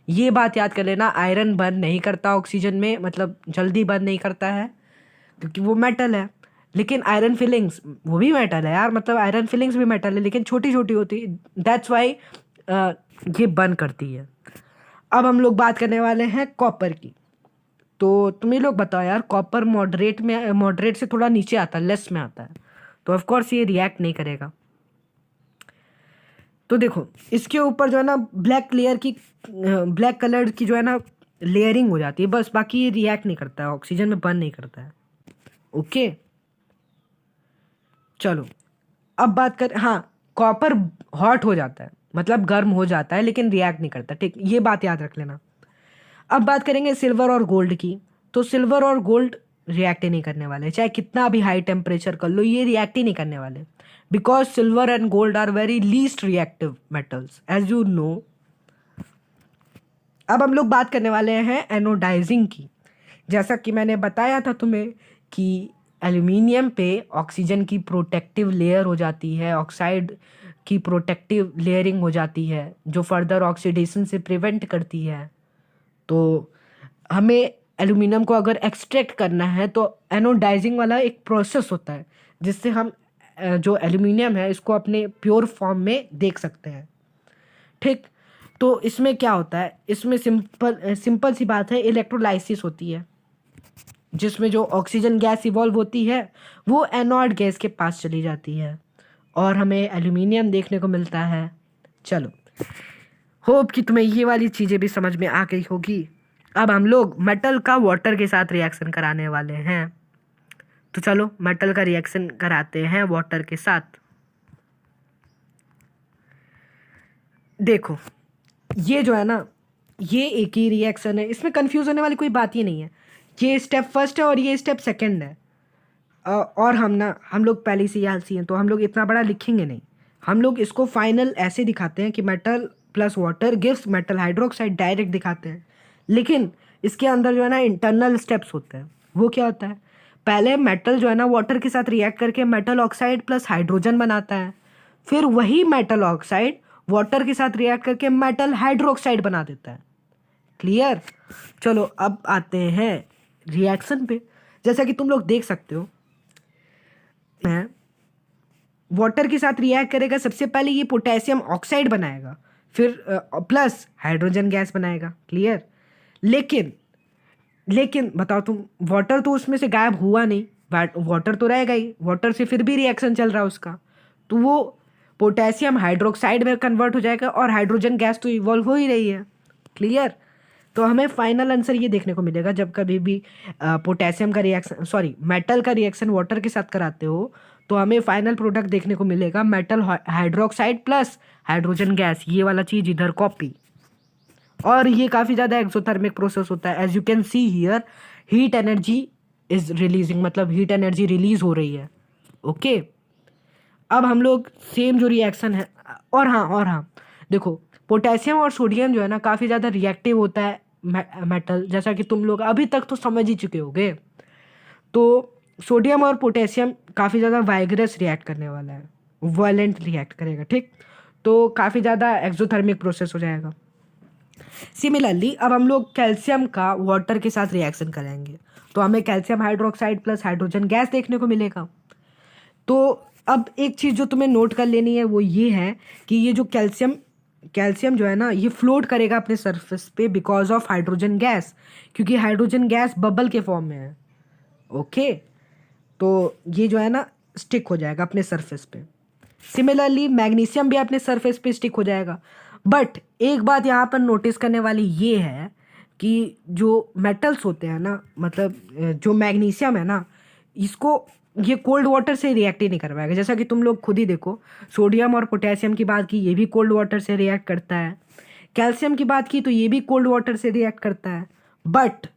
ये बात याद कर लेना, आयरन बर्न नहीं करता ऑक्सीजन में, मतलब जल्दी बर्न नहीं करता है क्योंकि वो मेटल है। लेकिन आयरन फिलिंग्स वो भी मेटल है यार, मतलब आयरन फिलिंग्स भी मेटल है लेकिन छोटी छोटी होती है, दैट्स वाई ये बर्न करती है। अब हम लोग बात करने वाले हैं कॉपर की। तो तुम ही लोग बताओ यार, कॉपर मॉडरेट से थोड़ा नीचे आता है, लेस में आता है, तो ऑफ कोर्स ये रिएक्ट नहीं करेगा। तो देखो, इसके ऊपर जो है ना ब्लैक कलर की जो है ना लेयरिंग हो जाती है बस, बाकी ये रिएक्ट नहीं करता है, ऑक्सीजन में बर्न नहीं करता है। ओके? चलो अब बात कर, हाँ, कॉपर हॉट हो जाता है, मतलब गर्म हो जाता है लेकिन रिएक्ट नहीं करता। ठीक, ये बात याद रख लेना। अब बात करेंगे सिल्वर और गोल्ड की। तो सिल्वर और गोल्ड रिएक्ट ही नहीं करने वाले, चाहे कितना भी हाई टेम्परेचर कर लो, ये रिएक्ट ही नहीं करने वाले, because silver and gold are very least reactive metals as you know. अब हम लोग बात करने वाले हैं एनोडाइजिंग की। जैसा कि मैंने बताया था तुम्हें कि एल्यूमिनियम पे ऑक्सीजन की प्रोटेक्टिव लेयर हो जाती है, ऑक्साइड की प्रोटेक्टिव लेयरिंग हो जाती है जो फर्दर ऑक्सीडेशन से प्रिवेंट करती है। तो हमें एल्यूमिनियम को अगर एक्सट्रैक्ट करना है तो एनोडाइजिंग वाला एक प्रोसेस होता है जिससे हम जो एल्यूमिनियम है इसको अपने प्योर फॉर्म में देख सकते हैं। ठीक, तो इसमें क्या होता है, इसमें सिंपल सिंपल सी बात है, इलेक्ट्रोलाइसिस होती है जिसमें जो ऑक्सीजन गैस इवॉल्व होती है वो एनोड गैस के पास चली जाती है और हमें एल्यूमिनियम देखने को मिलता है। चलो, होप कि तुम्हें ये वाली चीज़ें भी समझ में आ गई होगी। अब हम लोग मेटल का वाटर के साथ रिएक्शन कराने वाले हैं, तो चलो मेटल का रिएक्शन कराते हैं वाटर के साथ। देखो, ये जो है ना, ये एक ही रिएक्शन है, इसमें कंफ्यूज होने वाली कोई बात ही नहीं है। ये स्टेप फर्स्ट है और ये स्टेप सेकंड है। और हम लोग पहले से ही आलसी हैं तो हम लोग इतना बड़ा लिखेंगे नहीं। हम लोग इसको फाइनल ऐसे दिखाते हैं कि metal plus water gives metal hydroxide, direct दिखाते हैं। लेकिन इसके अंदर जो है ना इंटरनल स्टेप्स होते हैं। वो क्या होता है, पहले मेटल जो है ना वाटर के साथ रिएक्ट करके मेटल ऑक्साइड प्लस हाइड्रोजन बनाता है, फिर वही मेटल ऑक्साइड वाटर के साथ रिएक्ट करके मेटल हाइड्रोक्साइड बना देता है। क्लियर? चलो अब आते हैं रिएक्शन पे। जैसा कि तुम लोग देख सकते हो, है वाटर के साथ रिएक्ट करेगा, सबसे पहले ये पोटेशियम ऑक्साइड बनाएगा, फिर प्लस हाइड्रोजन गैस बनाएगा। क्लियर? लेकिन बताओ तुम, वाटर तो उसमें से गायब हुआ नहीं, वाटर तो रहेगा ही, वाटर से फिर भी रिएक्शन चल रहा है उसका, तो वो पोटेशियम हाइड्रोक्साइड में कन्वर्ट हो जाएगा और हाइड्रोजन गैस तो इवॉल्व हो ही रही है। क्लियर? तो हमें फाइनल आंसर ये देखने को मिलेगा जब कभी भी पोटेशियम का रिएक्शन, सॉरी मेटल का रिएक्शन वाटर के साथ कराते हो तो हमें फाइनल प्रोडक्ट देखने को मिलेगा metal hydroxide plus hydrogen gas, ये वाला चीज़ इधर कॉपी। और ये काफ़ी ज़्यादा एक्सोथर्मिक प्रोसेस होता है। As you can see here, heat energy is releasing, मतलब हीट एनर्जी रिलीज हो रही है। ओके, अब हम लोग सेम जो रिएक्शन है, और हाँ देखो, पोटेशियम और सोडियम जो है ना काफ़ी ज़्यादा रिएक्टिव होता है मेटल, जैसा कि तुम लोग अभी तक तो समझ ही चुके होगे। तो सोडियम और पोटेशियम काफ़ी ज़्यादा वाइगरस रिएक्ट करने वाला है, वायलेंट रिएक्ट करेगा। ठीक, तो काफ़ी ज़्यादा एक्सोथर्मिक प्रोसेस हो जाएगा। सिमिलरली अब हम लोग कैल्शियम का वाटर के साथ रिएक्शन करेंगे तो हमें calcium hydroxide plus hydrogen gas देखने को मिलेगा। तो अब एक चीज़ जो तुम्हें नोट कर लेनी है वो ये है कि ये जो कैल्शियम जो है ना ये फ्लोट करेगा अपने सरफेस पे बिकॉज ऑफ हाइड्रोजन गैस, क्योंकि हाइड्रोजन गैस बबल के फॉर्म में है। ओके, तो ये जो है ना स्टिक हो जाएगा अपने सरफेस पे। सिमिलरली मैग्नीशियम भी अपने सरफेस पे स्टिक हो जाएगा। बट एक बात यहाँ पर नोटिस करने वाली ये है कि जो मेटल्स होते हैं ना, मतलब जो मैग्नीशियम है ना, इसको ये कोल्ड वाटर से रिएक्ट ही नहीं कर पाएगा। जैसा कि तुम लोग खुद ही देखो, सोडियम और पोटेशियम की बात की, ये भी कोल्ड वाटर से रिएक्ट करता है। कैल्शियम की बात की तो ये भी कोल्ड वाटर से रिएक्ट करता है। बट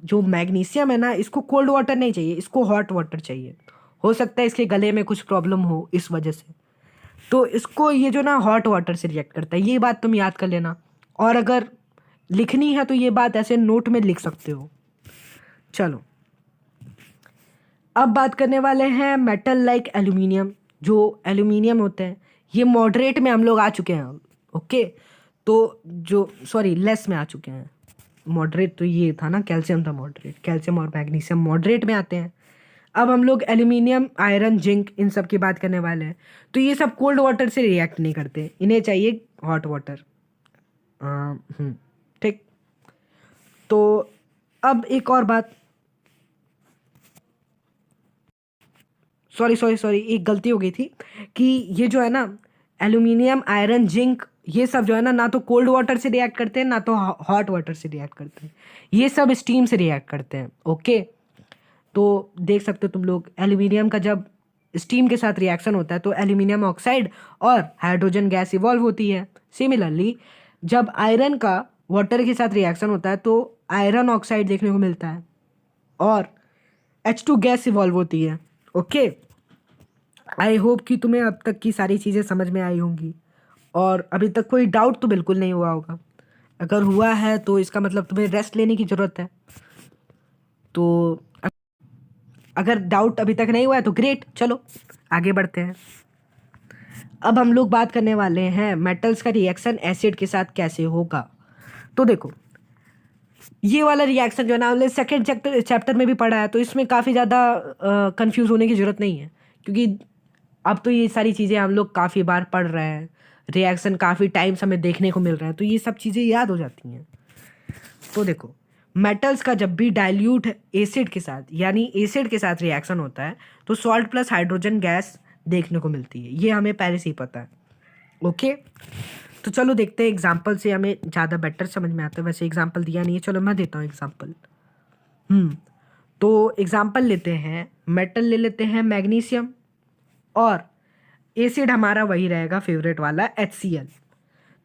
जो मैग्नीशियम है ना, इसको कोल्ड वाटर नहीं चाहिए, इसको हॉट वाटर चाहिए। हो सकता है इसके गले में कुछ प्रॉब्लम हो इस वजह से, तो इसको ये जो ना हॉट वाटर से रिएक्ट करता है। ये बात तुम याद कर लेना, और अगर लिखनी है तो ये बात ऐसे नोट में लिख सकते हो। चलो अब बात करने वाले हैं मेटल लाइक एल्यूमिनियम। जो एल्यूमिनियम होते हैं ये मॉडरेट में हम लोग आ चुके हैं। ओके, तो जो सॉरी लेस में आ चुके हैं। मॉडरेट तो ये था ना, कैल्शियम था मॉडरेट, कैल्शियम और मैग्नीशियम मॉडरेट में आते हैं। अब हम लोग एल्यूमिनियम, आयरन, जिंक इन सब की बात करने वाले हैं। तो ये सब कोल्ड वाटर से रिएक्ट नहीं करते, इन्हें चाहिए हॉट वाटर। ठीक, तो अब एक और बात, सॉरी एक गलती हो गई थी कि ये जो है ना एल्यूमिनियम, आयरन, जिंक, ये सब जो है ना तो कोल्ड वाटर से रिएक्ट करते हैं ना तो हॉट वाटर से रिएक्ट करते हैं, ये सब स्टीम से रिएक्ट करते हैं। ओके, तो देख सकते हो तुम लोग, एल्यूमिनियम का जब स्टीम के साथ रिएक्शन होता है तो एल्यूमिनियम ऑक्साइड और हाइड्रोजन गैस इवॉल्व होती है। सिमिलरली जब आयरन का वाटर के साथ रिएक्शन होता है तो आयरन ऑक्साइड देखने को मिलता है और H2 गैस इवॉल्व होती है। ओके, आई होप कि तुम्हें अब तक की सारी चीज़ें समझ में आई होंगी और अभी तक कोई डाउट तो बिल्कुल नहीं हुआ होगा। अगर हुआ है तो इसका मतलब तुम्हें रेस्ट लेने की ज़रूरत है। तो अगर डाउट अभी तक नहीं हुआ है तो ग्रेट, चलो आगे बढ़ते हैं। अब हम लोग बात करने वाले हैं मेटल्स का रिएक्शन एसिड के साथ कैसे होगा। तो देखो, ये वाला रिएक्शन जो है ना हमने सेकेंड चैप्टर में भी पढ़ा है, तो इसमें काफ़ी ज़्यादा कंफ्यूज होने की ज़रूरत नहीं है, क्योंकि अब तो ये सारी चीज़ें हम लोग काफ़ी बार पढ़ रहे हैं, रिएक्शन काफ़ी टाइम से हमें देखने को मिल रहा है, तो ये सब चीज़ें याद हो जाती हैं। तो देखो, मेटल्स का जब भी डाइल्यूट एसिड के साथ यानी एसिड के साथ रिएक्शन होता है तो सॉल्ट प्लस हाइड्रोजन गैस देखने को मिलती है, ये हमें पहले से ही पता है। ओके, तो चलो देखते हैं एग्जाम्पल से हमें ज़्यादा बेटर समझ में आता है। वैसे एग्जाम्पल दिया नहीं है, चलो मैं देता हूँ एग्जाम्पल। तो एग्जाम्पल लेते हैं, मेटल ले लेते हैं मैग्नीशियम, और एसिड हमारा वही रहेगा फेवरेट वाला HCl।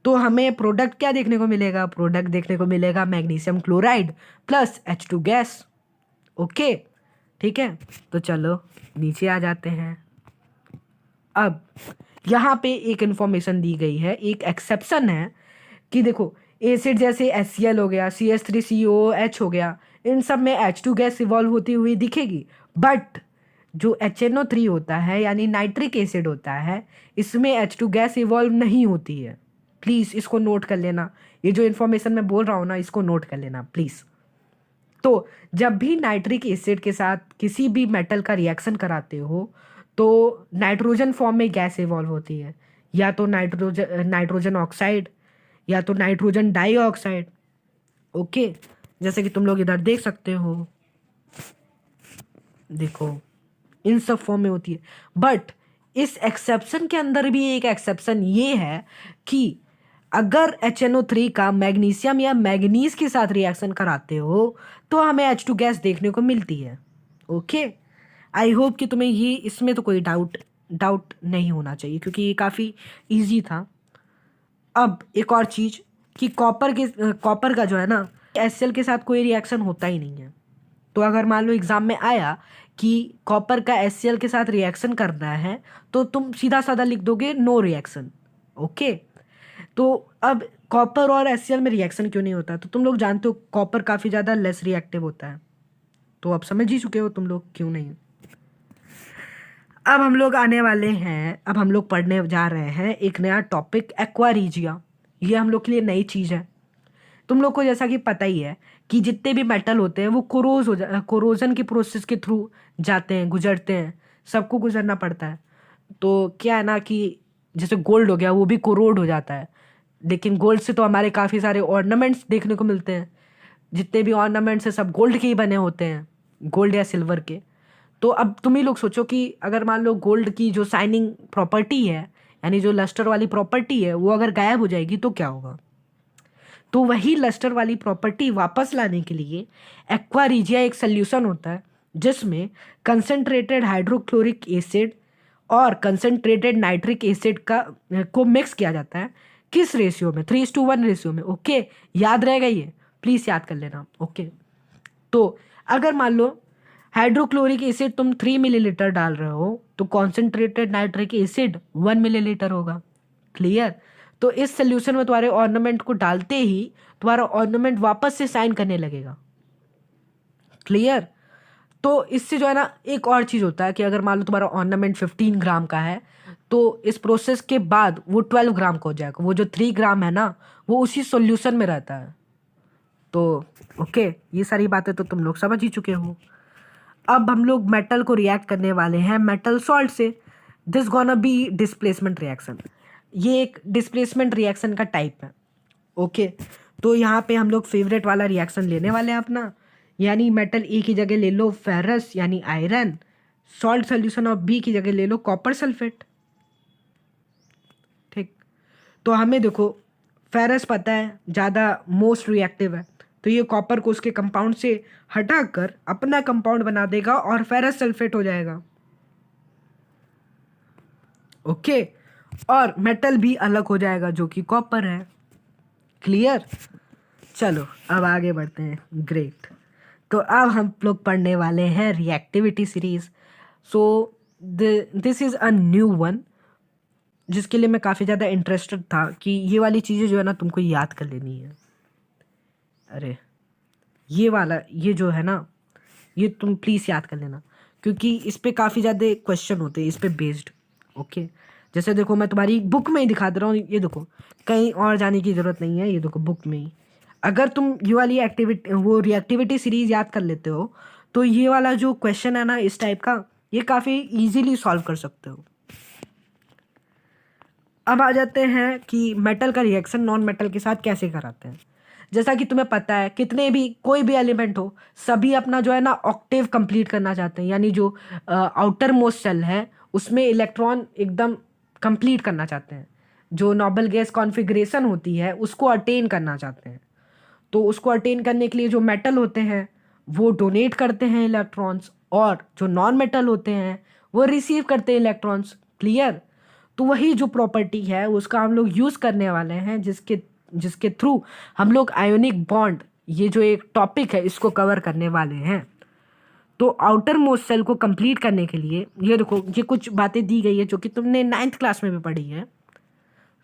तो हमें प्रोडक्ट क्या देखने को मिलेगा? प्रोडक्ट देखने को मिलेगा magnesium chloride plus H2 gas. Okay, ठीक है, तो चलो नीचे आ जाते हैं। अब यहाँ पे एक इन्फॉर्मेशन दी गई है, एक एक्सेप्शन है कि देखो एसिड जैसे HCl हो गया, CH3COOH हो गया, इन सब में H2 गैस इवॉल्व होती हुई दिखेगी, बट जो HNO3 होता है यानी नाइट्रिक एसिड होता है, इसमें H2 गैस इवॉल्व नहीं होती है। प्लीज़ इसको नोट कर लेना, ये जो इन्फॉर्मेशन मैं बोल रहा हूँ ना, इसको नोट कर लेना प्लीज़। तो जब भी नाइट्रिक एसिड के साथ किसी भी मेटल का रिएक्शन कराते हो तो नाइट्रोजन फॉर्म में गैस इवॉल्व होती है, या तो नाइट्रोजन ऑक्साइड या तो नाइट्रोजन डाइऑक्साइड। ओके, जैसे कि तुम लोग इधर देख सकते हो, देखो इन सब फॉर्म में होती है। बट इस एक्सेप्शन के अंदर भी एक एक्सेप्शन ये है कि अगर HNO3 का मैग्नीशियम या मैग्नीज के साथ रिएक्शन कराते हो तो हमें H2 गैस देखने को मिलती है। ओके, आई होप कि तुम्हें ये इसमें तो कोई डाउट नहीं होना चाहिए, क्योंकि ये काफ़ी इजी था। अब एक और चीज़ कि कॉपर का जो है ना HCl के साथ कोई रिएक्शन होता ही नहीं है। तो अगर मान लो एग्ज़ाम में आया कि कॉपर का HCl के साथ रिएक्शन करना है तो तुम सीधा साधा लिख दोगे नो रिएक्शन। ओके, तो अब कॉपर और HCl में रिएक्शन क्यों नहीं होता? तो तुम लोग जानते हो कॉपर काफ़ी ज़्यादा लेस रिएक्टिव होता है, तो अब समझ ही चुके हो तुम लोग क्यों नहीं। अब हम लोग आने वाले हैं, अब हम लोग पढ़ने जा रहे हैं एक नया टॉपिक, एक्वा रीजिया। ये हम लोग के लिए नई चीज़ है। तुम लोग को जैसा कि पता ही है कि जितने भी मेटल होते हैं वो कोरोजन के प्रोसेस के थ्रू जाते हैं, गुजरते हैं, सबको गुजरना पड़ता है। तो क्या है ना कि जैसे गोल्ड हो गया, वो भी कोरोड हो जाता है, लेकिन गोल्ड से तो हमारे काफ़ी सारे ऑर्नामेंट्स देखने को मिलते हैं। जितने भी ऑर्नामेंट्स हैं सब गोल्ड के ही बने होते हैं, गोल्ड या सिल्वर के। तो अब तुम ही लोग सोचो कि अगर मान लो गोल्ड की जो शाइनिंग प्रॉपर्टी है यानी जो लस्टर वाली प्रॉपर्टी है वो अगर गायब हो जाएगी तो क्या होगा? तो वही लस्टर वाली प्रॉपर्टी वापस लाने के लिए एक्वा रीजिया एक सोल्यूशन होता है जिसमें कंसनट्रेटेड हाइड्रोक्लोरिक एसिड और कंसनट्रेटेड नाइट्रिक एसिड को मिक्स किया जाता है। किस रेशियो में? 3:1 रेशियो में। ओके, याद रहेगा ये, प्लीज़ याद कर लेना। ओके, तो अगर मान लो हाइड्रोक्लोरिक एसिड तुम 3 मिलीलीटर डाल रहे हो तो कॉन्सेंट्रेटेड नाइट्रिक एसिड 1 मिलीलीटर होगा। क्लियर? तो इस सोल्यूशन में तुम्हारे ऑर्नामेंट को डालते ही तुम्हारा ऑर्नामेंट वापस से साइन करने लगेगा। क्लियर? तो इससे जो है ना एक और चीज़ होता है कि अगर मान लो तुम्हारा ऑर्नामेंट 15 ग्राम का है तो इस प्रोसेस के बाद वो 12 ग्राम का हो जाएगा। वो जो 3 ग्राम है ना वो उसी सॉल्यूशन में रहता है। तो ओके, ये सारी बातें तो तुम लोग समझ ही चुके हो। अब हम लोग मेटल को रिएक्ट करने वाले हैं मेटल सॉल्ट से। This gonna be displacement reaction. ये एक डिस्प्लेसमेंट रिएक्शन का टाइप है। ओके, तो यहाँ पे हम लोग फेवरेट वाला रिएक्शन लेने वाले हैं अपना, यानी मेटल ए की जगह ले लो फेरस यानी iron, salt solution of B की जगह ले लो कॉपर सल्फेट। ठीक, तो हमें देखो फेरस पता है ज़्यादा मोस्ट रिएक्टिव है, तो ये कॉपर को उसके कंपाउंड से हटाकर अपना कंपाउंड बना देगा और फेरस सल्फेट हो जाएगा। ओके, और मेटल भी अलग हो जाएगा जो कि कॉपर है। क्लियर? चलो अब आगे बढ़ते हैं। ग्रेट, तो अब हम लोग पढ़ने वाले हैं reactivity series. So this is a new one जिसके लिए मैं काफ़ी ज़्यादा इंटरेस्टेड था कि ये वाली चीज़ें जो है ना तुमको याद कर लेनी है। अरे ये वाला, ये जो है ना ये तुम प्लीज़ याद कर लेना, क्योंकि इस पे काफ़ी ज़्यादा क्वेश्चन होते हैं इस पे बेस्ड। ओके, जैसे देखो मैं तुम्हारी बुक में ही दिखा दे रहा हूँ, ये देखो कहीं और जाने की ज़रूरत नहीं है, ये देखो बुक में ही अगर तुम ये वाली एक्टिविटी वो रिएक्टिविटी सीरीज याद कर लेते हो तो ये वाला जो क्वेश्चन है ना इस टाइप का, ये काफ़ी इजीली सॉल्व कर सकते हो। अब आ जाते हैं कि मेटल का रिएक्शन नॉन मेटल के साथ कैसे कराते हैं। जैसा कि तुम्हें पता है कितने भी कोई भी एलिमेंट हो, सभी अपना जो है ना ऑक्टेव कंप्लीट करना चाहते हैं, यानी जो आउटर मोस्ट सेल है उसमें इलेक्ट्रॉन एकदम कंप्लीट करना चाहते हैं, जो नोबल गैस कॉन्फ़िगरेशन होती है उसको अटेन करना चाहते हैं। तो उसको अटेन करने के लिए जो मेटल होते हैं वो डोनेट करते हैं इलेक्ट्रॉन्स, और जो नॉन मेटल होते हैं वो रिसीव करते हैं इलेक्ट्रॉन्स। क्लियर? तो वही जो प्रॉपर्टी है उसका हम लोग यूज़ करने वाले हैं, जिसके जिसके थ्रू हम लोग आयोनिक बॉन्ड, ये जो एक टॉपिक है, इसको कवर करने वाले हैं। तो आउटर मोस्ट सेल को कंप्लीट करने के लिए ये देखो, ये कुछ बातें दी गई है जो कि तुमने 9th क्लास में भी पढ़ी है।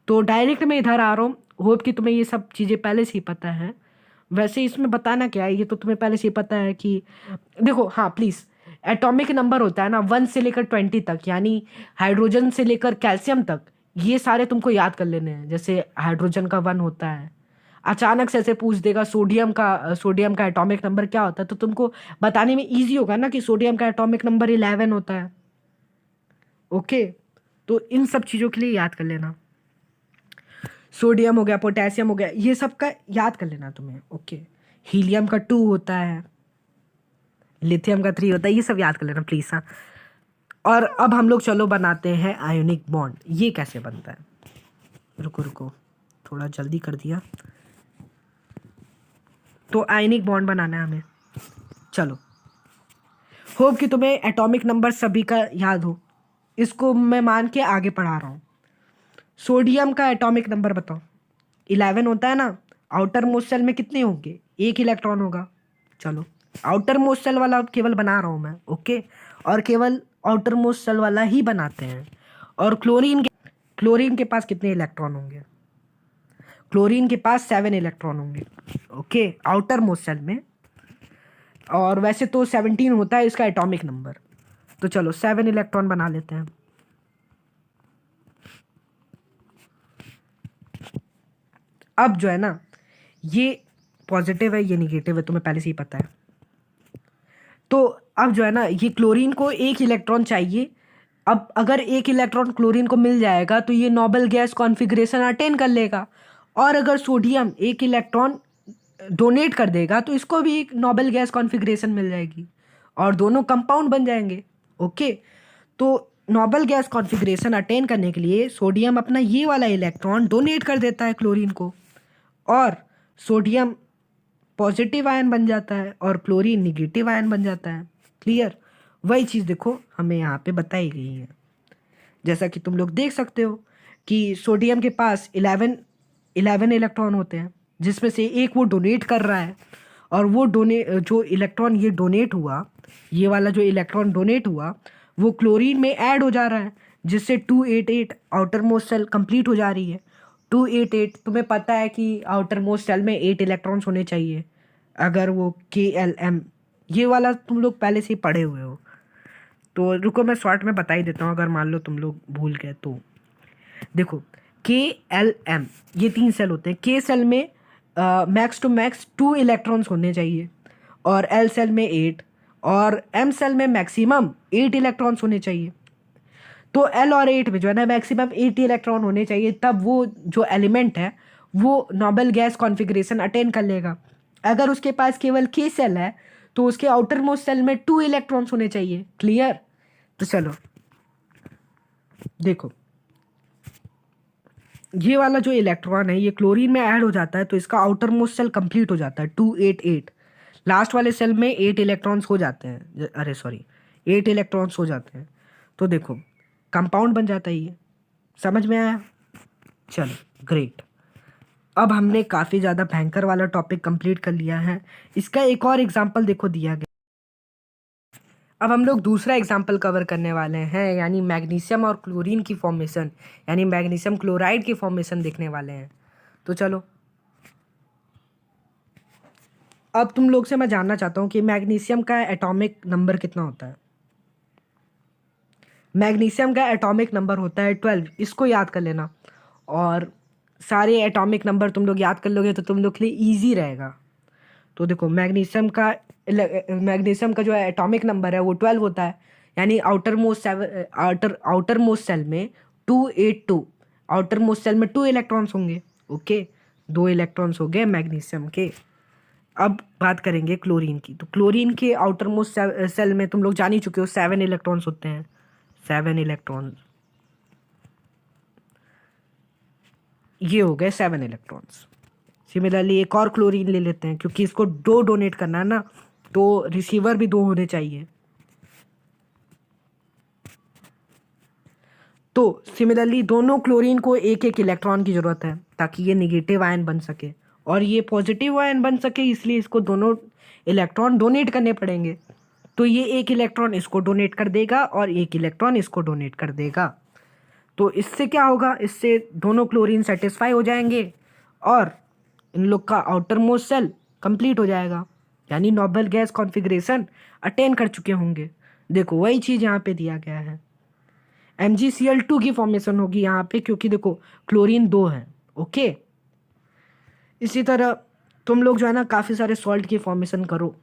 तो डायरेक्ट मैं इधर आ रहा हूँ, होप कि तुम्हें ये सब चीज़ें पहले से ही पता है। वैसे इसमें बताना क्या है, ये तो तुम्हें पहले से ही पता है कि देखो, हाँ प्लीज़, एटॉमिक नंबर होता है ना 1 से लेकर 20 तक, यानी हाइड्रोजन से लेकर कैल्शियम तक, ये सारे तुमको याद कर लेने हैं। जैसे हाइड्रोजन का 1 होता है, अचानक से ऐसे पूछ देगा सोडियम का एटॉमिक नंबर क्या होता है, तो तुमको बताने में ईजी होगा ना कि सोडियम का एटॉमिक नंबर 11 होता है। ओके, तो इन सब चीज़ों के लिए याद कर लेना। सोडियम हो गया, पोटेशियम हो गया, ये सब का याद कर लेना तुम्हें। ओके, हीलियम का 2 होता है, लिथियम का 3 होता है, ये सब याद कर लेना प्लीज़। हाँ, और अब हम लोग चलो बनाते हैं आयोनिक बॉन्ड। ये कैसे बनता है, रुको रुको, थोड़ा जल्दी कर दिया। तो आयोनिक बॉन्ड बनाना है हमें। चलो, होप कि तुम्हें एटॉमिक नंबर सभी का याद हो, इसको मैं मान के आगे पढ़ा रहा हूँ। सोडियम का एटॉमिक नंबर बताओ। 11 होता है ना। आउटर मोस्ट सेल में कितने होंगे, एक इलेक्ट्रॉन होगा। चलो, आउटर मोस्ट सेल वाला केवल बना रहा हूँ मैं। ओके, और केवल आउटर मोस्ट सेल वाला ही बनाते हैं। और क्लोरीन के पास कितने इलेक्ट्रॉन होंगे, क्लोरीन के पास 7 इलेक्ट्रॉन होंगे। ओके, आउटर मोस्ट सेल में। और वैसे तो 17 होता है इसका एटॉमिक नंबर, तो चलो 7 इलेक्ट्रॉन बना लेते हैं। अब जो है ना, ये पॉजिटिव है, ये निगेटिव है, तुम्हें पहले से ही पता है। तो अब जो है ना, ये क्लोरीन को एक इलेक्ट्रॉन चाहिए। अब अगर एक इलेक्ट्रॉन क्लोरीन को मिल जाएगा तो ये नोबल गैस कॉन्फ़िगरेशन अटेन कर लेगा, और अगर सोडियम एक इलेक्ट्रॉन डोनेट कर देगा तो इसको भी एक नोबल गैस कॉन्फ़िगरेशन मिल जाएगी, और दोनों कंपाउंड बन जाएंगे। ओके, तो नोबल गैस कॉन्फ़िगरेशन अटेन करने के लिए सोडियम अपना ये वाला इलेक्ट्रॉन डोनेट कर देता है क्लोरीन को, और सोडियम पॉजिटिव आयन बन जाता है और क्लोरीन निगेटिव आयन बन जाता है। क्लियर? वही चीज़ देखो हमें यहाँ पे बताई गई है। जैसा कि तुम लोग देख सकते हो कि सोडियम के पास 11 इलेक्ट्रॉन होते हैं, जिसमें से एक वो डोनेट कर रहा है, और वो जो इलेक्ट्रॉन ये डोनेट हुआ, ये वाला जो इलेक्ट्रॉन डोनेट हुआ, वो क्लोरीन में ऐड हो जा रहा है, जिससे 288 आउटर मोस्ट सेल कंप्लीट हो जा रही है। 288, तुम्हें पता है कि आउटर मोस्ट सेल में 8 इलेक्ट्रॉन्स होने चाहिए, अगर वो KLM, ये वाला तुम लोग पहले से ही पढ़े हुए हो। तो रुको, मैं शॉर्ट में बता ही देता हूँ, अगर मान लो तुम लोग भूल गए तो। देखो, KLM, ये 3 सेल होते हैं। K सेल में मैक्स टू मैक्स 2 इलेक्ट्रॉन्स होने चाहिए, और L सेल में 8, और M सेल में मैक्सिमम 8 इलेक्ट्रॉन्स होने चाहिए। तो L और 8 में जो है ना मैक्सिमम 8 इलेक्ट्रॉन होने चाहिए, तब वो जो एलिमेंट है वो नोबल गैस कॉन्फ़िगरेशन अटेन कर लेगा। अगर उसके पास केवल K सेल है तो उसके आउटर मोस्ट सेल में 2 इलेक्ट्रॉन्स होने चाहिए। क्लियर? तो चलो देखो, ये वाला जो इलेक्ट्रॉन है ये क्लोरीन में ऐड हो जाता है, तो इसका आउटर मोस्ट सेल कंप्लीट हो जाता है 288। लास्ट वाले सेल में 8 इलेक्ट्रॉन्स हो जाते हैं, अरे सॉरी, 8 इलेक्ट्रॉन्स हो जाते हैं। तो देखो, कंपाउंड बन जाता है ये। समझ में आया? चलो ग्रेट। अब हमने काफ़ी ज़्यादा भयंकर वाला टॉपिक कंप्लीट कर लिया है। इसका एक और एग्जांपल देखो दिया गया। अब हम लोग दूसरा एग्जांपल कवर करने वाले हैं, यानी मैग्नीशियम और क्लोरीन की फॉर्मेशन, यानी मैग्नीशियम क्लोराइड की फॉर्मेशन देखने वाले हैं। तो चलो, अब तुम लोग से मैं जानना चाहता हूँ कि मैग्नीशियम का एटॉमिक नंबर कितना होता है। मैग्नीशियम का एटॉमिक नंबर होता है 12, इसको याद कर लेना। और सारे एटॉमिक नंबर तुम लोग याद कर लोगे तो तुम लोग के लिए ईजी रहेगा। तो देखो मैग्नीशियम का जो है एटॉमिक नंबर है वो 12 होता है, यानी आउटर मोस्ट सेल में 282, आउटर मोस्ट सेल में 2 इलेक्ट्रॉन्स होंगे। ओके, 2 इलेक्ट्रॉन्स हो गए मैग्नीशियम के। अब बात करेंगे क्लोरीन की। तो क्लोरीन के आउटर मोस्ट सेल में तुम लोग जान ही चुके हो 7 इलेक्ट्रॉन्स होते हैं, 7 इलेक्ट्रॉन्स। ये हो गए 7 इलेक्ट्रॉन्स। सिमिलरली एक और क्लोरीन ले लेते हैं, क्योंकि इसको 2 डोनेट करना है ना, तो रिसीवर भी 2 होने चाहिए। तो सिमिलरली दोनों क्लोरीन को एक एक इलेक्ट्रॉन की ज़रूरत है ताकि ये निगेटिव आयन बन सके और ये पॉजिटिव आयन बन सके, इसलिए इसको दोनों इलेक्ट्रॉन डोनेट करने पड़ेंगे। तो ये एक इलेक्ट्रॉन इसको डोनेट कर देगा और एक इलेक्ट्रॉन इसको डोनेट कर देगा। तो इससे क्या होगा, इससे दोनों क्लोरीन सेटिस्फाई हो जाएंगे और इन लोग का आउटर मोस्ट सेल कंप्लीट हो जाएगा, यानी नोबल गैस कॉन्फ़िगरेशन अटेन कर चुके होंगे। देखो वही चीज़ यहाँ पे दिया गया है, MgCl2 की फॉर्मेशन होगी यहाँ पे, क्योंकि देखो क्लोरीन 2 है। ओके, इसी तरह तुम लोग जो है ना काफ़ी सारे सॉल्ट की फॉर्मेशन करो।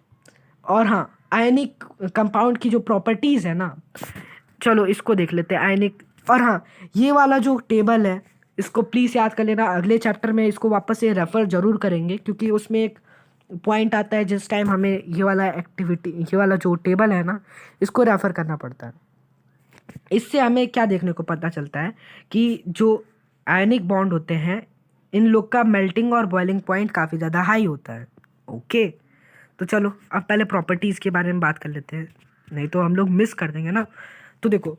और हाँ, आयनिक कंपाउंड की जो प्रॉपर्टीज़ है ना, चलो इसको देख लेते हैं आयनिक। और हाँ, ये वाला जो टेबल है इसको प्लीज़ याद कर लेना, अगले चैप्टर में इसको वापस से रेफ़र ज़रूर करेंगे, क्योंकि उसमें एक पॉइंट आता है जिस टाइम हमें ये वाला जो टेबल है ना इसको रेफ़र करना पड़ता है। इससे हमें क्या देखने को पता चलता है कि जो आयनिक बॉन्ड होते हैं इन लोग का मेल्टिंग और बॉइलिंग पॉइंट काफ़ी ज़्यादा हाई होता है। ओके, तो चलो अब पहले प्रॉपर्टीज़ के बारे में बात कर लेते हैं, नहीं तो हम लोग मिस कर देंगे ना। तो देखो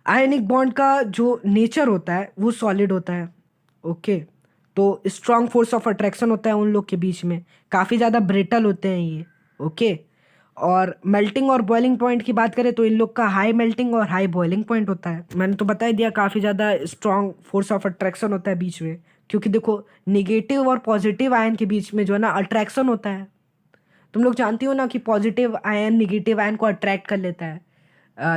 आयनिक बॉन्ड का जो नेचर होता है वो सॉलिड होता है। ओके, तो स्ट्रॉन्ग फोर्स ऑफ अट्रैक्शन होता है उन लोग के बीच में, काफ़ी ज़्यादा ब्रिटल होते हैं ये। ओके, और मेल्टिंग और बॉइलिंग पॉइंट की बात करें तो इन लोग का हाई मेल्टिंग और हाई बॉइलिंग पॉइंट होता है। मैंने तो बता ही दिया, काफ़ी ज़्यादा स्ट्रॉन्ग फोर्स ऑफ अट्रैक्शन होता है बीच में, क्योंकि देखो निगेटिव और पॉजिटिव आयन के बीच में जो है ना अट्रैक्शन होता है। तुम लोग जानती हो ना कि पॉजिटिव आयन निगेटिव आयन को अट्रैक्ट कर लेता है।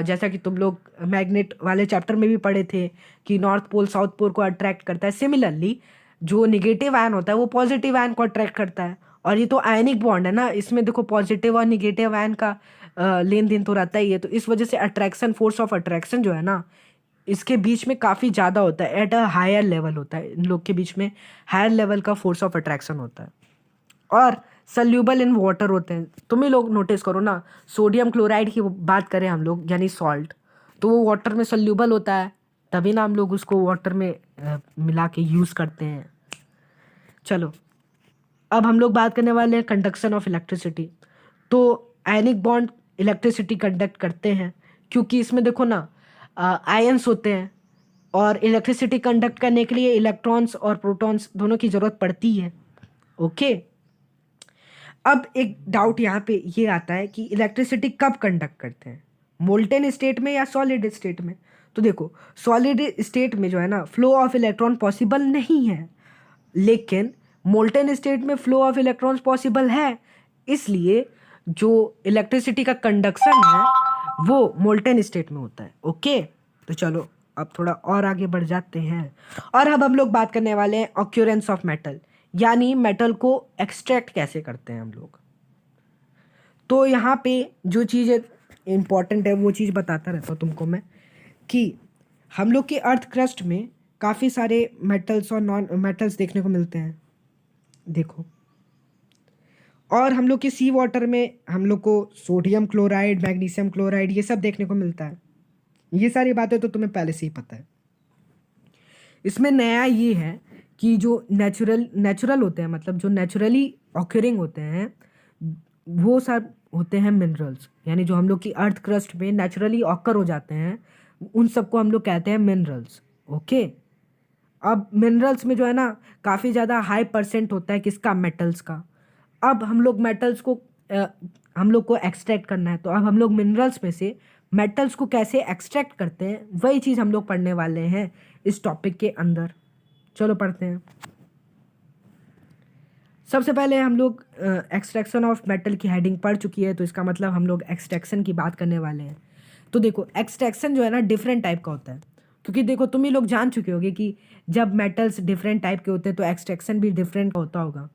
जैसा कि तुम लोग मैग्नेट वाले चैप्टर में भी पढ़े थे कि नॉर्थ पोल साउथ पोल को अट्रैक्ट करता है। सिमिलरली जो निगेटिव आयन होता है वो पॉजिटिव आयन को अट्रैक्ट करता है। और ये तो आयनिक बॉन्ड है ना, इसमें देखो पॉजिटिव और निगेटिव आयन का लेन देन तो रहता ही है। तो इस वजह से अट्रैक्शन, फोर्स ऑफ अट्रैक्शन जो है ना इसके बीच में काफ़ी ज़्यादा होता है, एट अ हायर लेवल होता है। इन लोग के बीच में हायर लेवल का फोर्स ऑफ अट्रैक्शन होता है और सल्यूबल इन वाटर होते हैं। तुम ही लोग नोटिस करो ना, सोडियम क्लोराइड की बात करें हम लोग यानी सॉल्ट, तो वो वाटर में सल्यूबल होता है, तभी ना हम लोग उसको वाटर में मिला के यूज़ करते हैं। चलो अब हम लोग बात करने वाले हैं कंडक्शन ऑफ इलेक्ट्रिसिटी। तो आयनिक बॉन्ड इलेक्ट्रिसिटी कंडक्ट करते हैं, क्योंकि इसमें देखो ना आयंस होते हैं और इलेक्ट्रिसिटी कंडक्ट करने के लिए इलेक्ट्रॉन्स और प्रोटॉन्स दोनों की ज़रूरत पड़ती है। ओके, अब एक डाउट यहाँ पे ये आता है कि इलेक्ट्रिसिटी कब कंडक्ट करते हैं, मोल्टेन स्टेट में या सॉलिड स्टेट में। तो देखो सॉलिड स्टेट में जो है ना फ्लो ऑफ इलेक्ट्रॉन पॉसिबल नहीं है, लेकिन मोल्टेन स्टेट में फ्लो ऑफ इलेक्ट्रॉन्स पॉसिबल है। इसलिए जो इलेक्ट्रिसिटी का कंडक्शन है वो मोल्टेन स्टेट में होता है। ओके, तो चलो अब थोड़ा और आगे बढ़ जाते हैं और अब हम लोग बात करने वाले हैं ऑक्यूरेंस ऑफ मेटल, यानी मेटल को एक्सट्रैक्ट कैसे करते हैं हम लोग। तो यहाँ पे जो चीज़ इम्पॉर्टेंट है वो चीज़ बताता रहता हूँ तुमको मैं, कि हम लोग के अर्थ क्रस्ट में काफ़ी सारे मेटल्स और नॉन मेटल्स देखने को मिलते हैं। देखो, और हम लोग के सी वाटर में हम लोग को सोडियम क्लोराइड, मैग्नीशियम क्लोराइड ये सब देखने को मिलता है। ये सारी बातें तो तुम्हें पहले से ही पता है। इसमें नया ये है कि जो नेचुरल होते हैं, मतलब जो नेचुरली ऑक्यूरिंग होते हैं, वो सब होते हैं मिनरल्स, यानी जो हम लोग की अर्थ क्रस्ट में नेचुरली ऑकर हो जाते हैं उन सबको हम लोग कहते हैं मिनरल्स। ओके, अब मिनरल्स में जो है ना काफ़ी ज़्यादा हाई परसेंट होता है किसका, मेटल्स का। अब हम लोग मेटल्स को हम लोग को एक्सट्रैक्ट करना है, तो अब हम लोग मिनरल्स में से मेटल्स को कैसे एक्सट्रैक्ट करते हैं वही चीज़ हम लोग पढ़ने वाले हैं इस टॉपिक के अंदर। चलो पढ़ते हैं। सबसे पहले हम लोग एक्सट्रैक्शन ऑफ मेटल की हेडिंग पढ़ चुकी है, तो इसका मतलब हम लोग एक्सट्रैक्शन की बात करने वाले हैं। तो देखो एक्सट्रैक्शन जो है ना डिफरेंट टाइप का होता है। क्योंकि देखो तुम ही लोग जान चुके होगे कि जब मेटल्स डिफरेंट टाइप के होते हैं तो एक्सट्रैक्शन भी डिफरेंट होता होगा।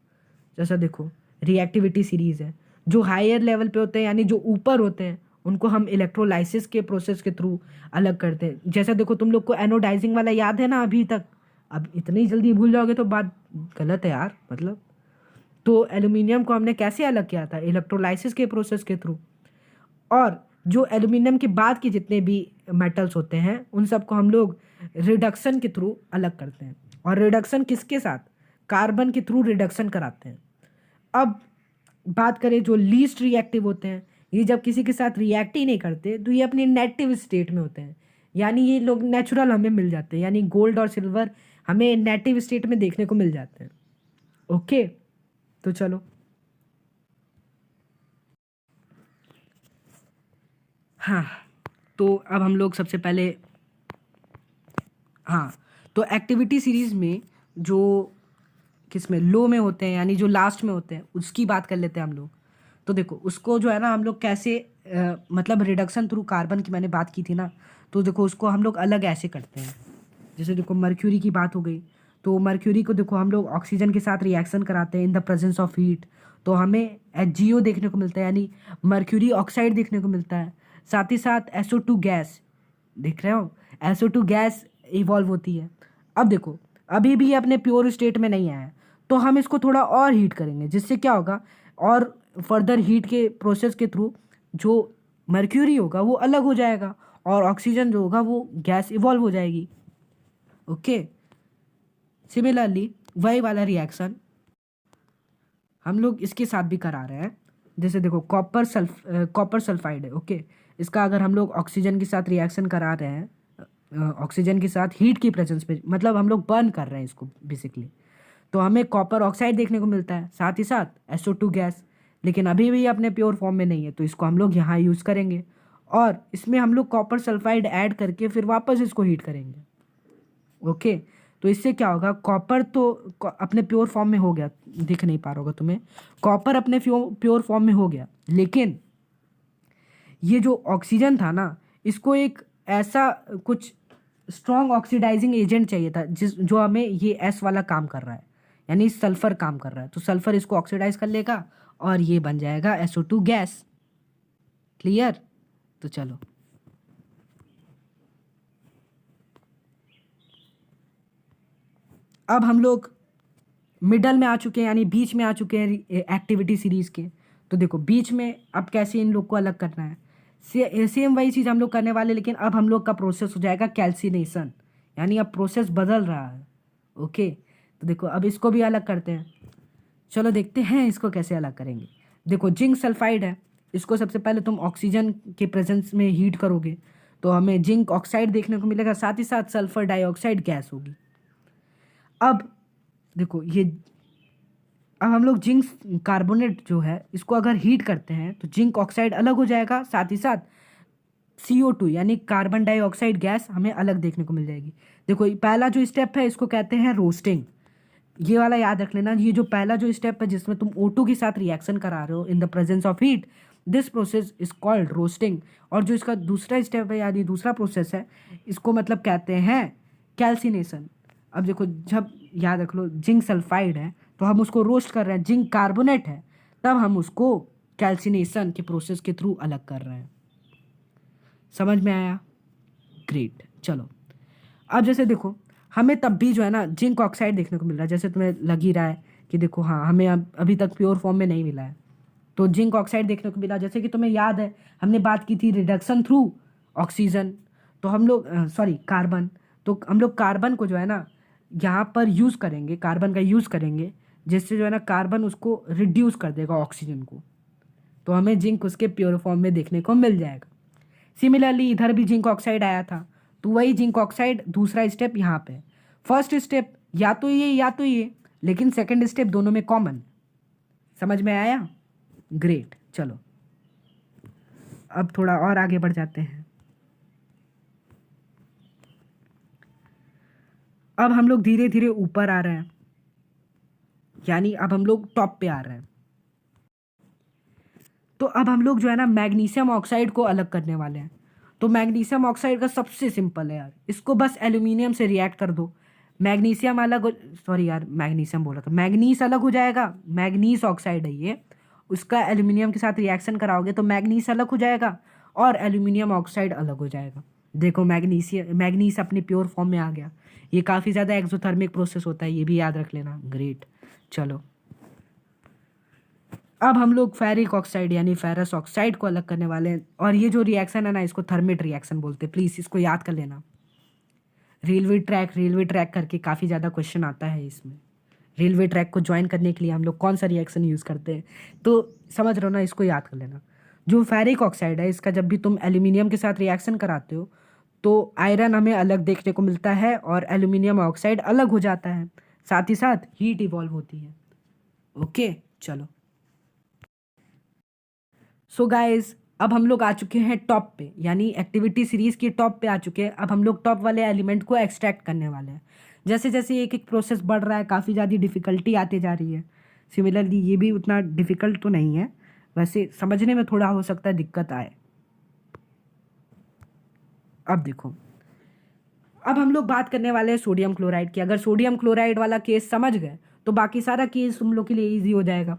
जैसा देखो रिएक्टिविटी सीरीज है, जो हायर लेवल पे होते हैं यानी जो ऊपर होते हैं उनको हम इलेक्ट्रोलाइसिस के प्रोसेस के थ्रू अलग करते हैं। जैसा देखो तुम लोग को एनोडाइजिंग वाला याद है ना अभी तक, अब इतनी जल्दी भूल जाओगे तो बात गलत है यार, मतलब। तो एल्यूमिनियम को हमने कैसे अलग किया था, इलेक्ट्रोलाइसिस के प्रोसेस के थ्रू। और जो एल्यूमिनियम के बाद के जितने भी मेटल्स होते हैं उन सबको हम लोग रिडक्शन के थ्रू अलग करते हैं। और रिडक्शन किसके साथ, कार्बन के थ्रू रिडक्शन कराते हैं। अब बात करें जो लीस्ट रिएक्टिव होते हैं, ये जब किसी के साथ रिएक्ट ही नहीं करते तो ये अपनी नेटिव स्टेट में होते हैं, यानी ये लोग नेचुरल हमें मिल जाते हैं, यानी गोल्ड और सिल्वर हमें नेटिव स्टेट में देखने को मिल जाते हैं। ओके, तो चलो हाँ, तो अब हम लोग सबसे पहले, हाँ, तो एक्टिविटी सीरीज में जो किस में लो में होते हैं यानी जो लास्ट में होते हैं उसकी बात कर लेते हैं हम लोग। तो देखो उसको जो है ना हम लोग कैसे मतलब रिडक्शन थ्रू कार्बन की मैंने बात की थी ना, तो देखो उसको हम लोग अलग ऐसे करते हैं। जैसे देखो मर्क्यूरी की बात हो गई, तो मर्क्यूरी को देखो हम लोग ऑक्सीजन के साथ रिएक्शन कराते हैं in the presence of heat, तो हमें HgO देखने को मिलता है यानी मर्क्यूरी ऑक्साइड देखने को मिलता है। साथ ही साथ SO2 गैस, देख रहे हो, SO2 गैस इवॉल्व होती है। अब देखो अभी भी ये अपने प्योर स्टेट में नहीं आया है, तो हम इसको थोड़ा और हीट करेंगे, जिससे क्या होगा, और फर्दर हीट के प्रोसेस के थ्रू जो मर्क्यूरी होगा वो अलग हो जाएगा और ऑक्सीजन जो होगा वो गैस इवॉल्व हो जाएगी। ओके, सिमिलरली वही वाला रिएक्शन हम लोग इसके साथ भी करा रहे हैं। जैसे देखो कॉपर सल्फाइड है, ओके, इसका अगर हम लोग ऑक्सीजन के साथ रिएक्शन करा रहे हैं, ऑक्सीजन के साथ हीट की प्रेजेंस पे, मतलब हम लोग बर्न कर रहे हैं इसको बेसिकली, तो हमें कॉपर ऑक्साइड देखने को मिलता है, साथ ही साथ SO2 गैस। लेकिन अभी भी ये अपने प्योर फॉर्म में नहीं है, तो इसको हम लोग यहाँ यूज़ करेंगे और इसमें हम लोग कॉपर सल्फाइड ऐड करके फिर वापस इसको हीट करेंगे। ओके, तो इससे क्या होगा, कॉपर तो अपने प्योर फॉर्म में हो गया, दिख नहीं पा रहा होगा तुम्हें, कॉपर अपने प्योर फॉर्म में हो गया, लेकिन ये जो ऑक्सीजन था ना, इसको एक ऐसा कुछ स्ट्रॉन्ग ऑक्सीडाइजिंग एजेंट चाहिए था जो हमें ये एस वाला काम कर रहा है, यानी सल्फर काम कर रहा है, तो सल्फर इसको ऑक्सीडाइज कर लेगा और ये बन जाएगा SO2 गैस। क्लियर, तो चलो अब हम लोग मिडल में आ चुके हैं, यानी बीच में आ चुके हैं एक्टिविटी सीरीज के। तो देखो बीच में अब कैसे इन लोग को अलग करना है, सेम वही चीज़ हम लोग करने वाले, लेकिन अब हम लोग का प्रोसेस हो जाएगा कैल्सिनेशन, यानी अब प्रोसेस बदल रहा है। ओके, तो देखो अब इसको भी अलग करते हैं। चलो देखते हैं इसको कैसे अलग करेंगे। देखो जिंक सल्फाइड है, इसको सबसे पहले तुम ऑक्सीजन के प्रेजेंस में हीट करोगे तो हमें जिंक ऑक्साइड देखने को मिलेगा, साथ ही साथ सल्फर डाइऑक्साइड गैस होगी। अब देखो ये, अब हम लोग जिंक कार्बोनेट जो है इसको अगर हीट करते हैं तो जिंक ऑक्साइड अलग हो जाएगा, साथ ही साथ CO2 यानी कार्बन डाइऑक्साइड गैस हमें अलग देखने को मिल जाएगी। देखो ये पहला जो स्टेप है इसको कहते हैं रोस्टिंग, ये वाला याद रख लेना। ये जो पहला जो स्टेप है जिसमें तुम O2 के साथ रिएक्शन करा रहे हो in the presence of heat, this process is called roasting. और जो इसका दूसरा स्टेप है यानी दूसरा प्रोसेस है, इसको मतलब कहते हैं कैल्सिनेशन। अब देखो जब याद रख लो जिंक सल्फाइड है तो हम उसको रोस्ट कर रहे हैं, जिंक कार्बोनेट है तब हम उसको कैल्सिनेशन के प्रोसेस के थ्रू अलग कर रहे हैं। समझ में आया? ग्रेट, चलो अब जैसे देखो हमें तब भी जो है ना जिंक ऑक्साइड देखने को मिल रहा है, जैसे तुम्हें लग ही रहा है कि देखो हाँ हमें अभी तक प्योर फॉर्म में नहीं मिला है, तो जिंक ऑक्साइड देखने को मिला। जैसे कि तुम्हें याद है हमने बात की थी रिडक्शन थ्रू ऑक्सीजन, तो हम लोग सॉरी कार्बन, तो हम लोग कार्बन को जो है ना यहाँ पर यूज़ करेंगे, कार्बन का यूज़ करेंगे, जिससे जो है ना कार्बन उसको रिड्यूस कर देगा ऑक्सीजन को, तो हमें जिंक उसके प्योर फॉर्म में देखने को मिल जाएगा। सिमिलरली इधर भी जिंक ऑक्साइड आया था, तो वही जिंक ऑक्साइड दूसरा स्टेप यहाँ पे, फर्स्ट स्टेप या तो ये, लेकिन सेकंड स्टेप दोनों में कॉमन। समझ में आया? ग्रेट, चलो अब थोड़ा और आगे बढ़ जाते हैं। अब हम लोग धीरे धीरे ऊपर आ रहे हैं, यानी अब हम लोग टॉप पे आ रहे हैं। तो अब हम लोग जो है ना मैग्नीशियम ऑक्साइड को अलग करने वाले हैं। तो मैग्नीशियम ऑक्साइड का सबसे सिंपल है यार, इसको बस एल्यूमिनियम से रिएक्ट कर दो, मैग्नीशियम अलग हो, सॉरी यार मैग्नीशियम बोला था, मैग्नीस अलग हो जाएगा, मैग्नीस ऑक्साइड है ये, उसका एल्यूमिनियम के साथ रिएक्शन कराओगे तो मैग्नीस अलग हो जाएगा और एल्यूमिनियम ऑक्साइड अलग हो जाएगा। देखो मैग्नीस अपने प्योर फॉर्म में आ गया। ये काफ़ी ज़्यादा एक्सोथर्मिक प्रोसेस होता है, ये भी याद रख लेना। ग्रेट, चलो अब हम लोग फेरिक ऑक्साइड यानी फेरस ऑक्साइड को अलग करने वाले हैं, और ये जो रिएक्शन है ना इसको थर्मिट रिएक्शन बोलते हैं, प्लीज़ इसको याद कर लेना। रेलवे ट्रैक करके काफ़ी ज़्यादा क्वेश्चन आता है इसमें। रेलवे ट्रैक को ज्वाइन करने के लिए हम लोग कौन सा रिएक्शन यूज़ करते हैं, तो समझ रहे हो ना, इसको याद कर लेना। जो फेरिक ऑक्साइड है इसका जब भी तुम एल्यूमिनियम के साथ रिएक्शन कराते हो तो आयरन हमें अलग देखने को मिलता है और एल्यूमिनियम ऑक्साइड अलग हो जाता है, साथ ही साथ हीट इवॉल्व होती है। ओके चलो, सो गाइज अब हम लोग आ चुके हैं टॉप पे, यानी एक्टिविटी सीरीज की टॉप पे आ चुके हैं। अब हम लोग टॉप वाले एलिमेंट को एक्सट्रैक्ट करने वाले हैं। जैसे जैसे एक एक प्रोसेस बढ़ रहा है काफ़ी ज़्यादा डिफ़िकल्टी आती जा रही है। सिमिलरली ये भी उतना डिफ़िकल्ट तो नहीं है, वैसे समझने में थोड़ा हो सकता है दिक्कत आए। अब देखो, अब हम लोग बात करने वाले हैं सोडियम क्लोराइड की। अगर सोडियम क्लोराइड वाला केस समझ गए तो बाकी सारा केस तुम लोग के लिए ईजी हो जाएगा।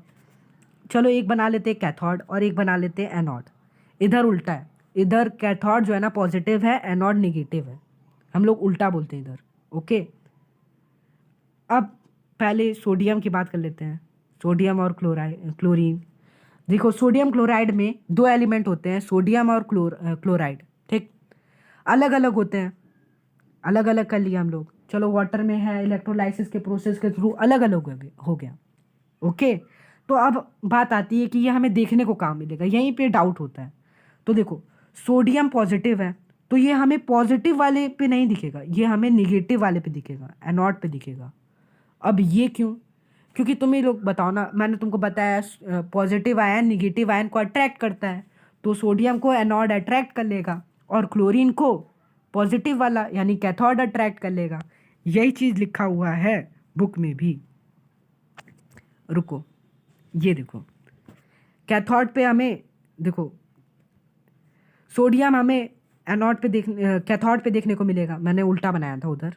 चलो एक बना लेते हैं कैथोड और एक बना लेते हैं एनोड। इधर उल्टा है, इधर कैथोड जो है ना पॉजिटिव है, एनोड निगेटिव है, हम लोग उल्टा बोलते हैं इधर। ओके, अब पहले सोडियम की बात कर लेते हैं, सोडियम और क्लोरीन। देखो सोडियम क्लोराइड में दो एलिमेंट होते हैं, सोडियम और क्लोराइड, ठीक, अलग अलग होते हैं, अलग अलग कर लिया हम लोग। चलो वाटर में है, इलेक्ट्रोलाइसिस के प्रोसेस के थ्रू अलग अलग हो गया। ओके, तो अब बात आती है कि ये हमें देखने को कहाँ मिलेगा, यहीं पे डाउट होता है। तो देखो सोडियम पॉजिटिव है तो ये हमें पॉजिटिव वाले पे नहीं दिखेगा, ये हमें निगेटिव वाले पे दिखेगा, एनोड पे दिखेगा। अब ये क्यों? क्योंकि तुम ही लोग बताओ ना, मैंने तुमको बताया पॉजिटिव आयन निगेटिव आयन को अट्रैक्ट करता है, तो सोडियम को एनोड अट्रैक्ट कर लेगा और क्लोरीन को पॉजिटिव वाला यानी कैथोड अट्रैक्ट कर लेगा। यही चीज़ लिखा हुआ है बुक में भी। रुको, ये देखो कैथोड पे हमें, देखो सोडियम हमें एनोड पे कैथोड पे देखने को मिलेगा, मैंने उल्टा बनाया था उधर।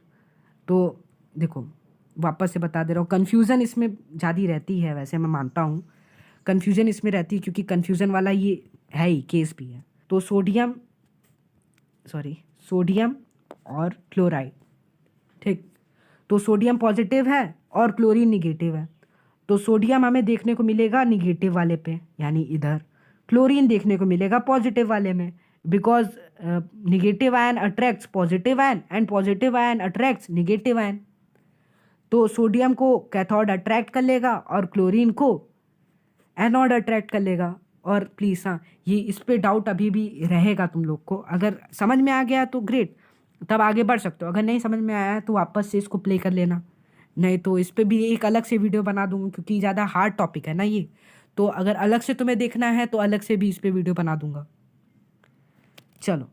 तो देखो वापस से बता दे रहा हूँ, कन्फ्यूज़न इसमें ज़्यादा रहती है, वैसे मैं मानता हूँ कन्फ्यूज़न इसमें रहती है क्योंकि कन्फ्यूज़न वाला ये है ही, केस भी है। तो सोडियम और क्लोराइड, ठीक, तो सोडियम पॉजिटिव है और क्लोरीन निगेटिव है, तो सोडियम हमें देखने को मिलेगा निगेटिव वाले पे यानी इधर, क्लोरीन देखने को मिलेगा पॉजिटिव वाले में, because negative ion attracts positive ion and positive ion attracts negative ion. तो सोडियम को कैथोड अट्रैक्ट कर लेगा और क्लोरीन को एनोड अट्रैक्ट कर लेगा। और प्लीज़ हाँ, ये इस पे डाउट अभी भी रहेगा तुम लोग को, अगर समझ में आ गया तो ग्रेट, तब आगे बढ़ सकते हो, अगर नहीं समझ में आया तो वापस से इसको प्ले कर लेना, नहीं तो इस पे भी एक अलग से वीडियो बना दूंगा क्योंकि ज़्यादा हार्ड टॉपिक है ना ये, तो अगर अलग से तुम्हें देखना है तो अलग से भी इस पे वीडियो बना दूंगा। चलो,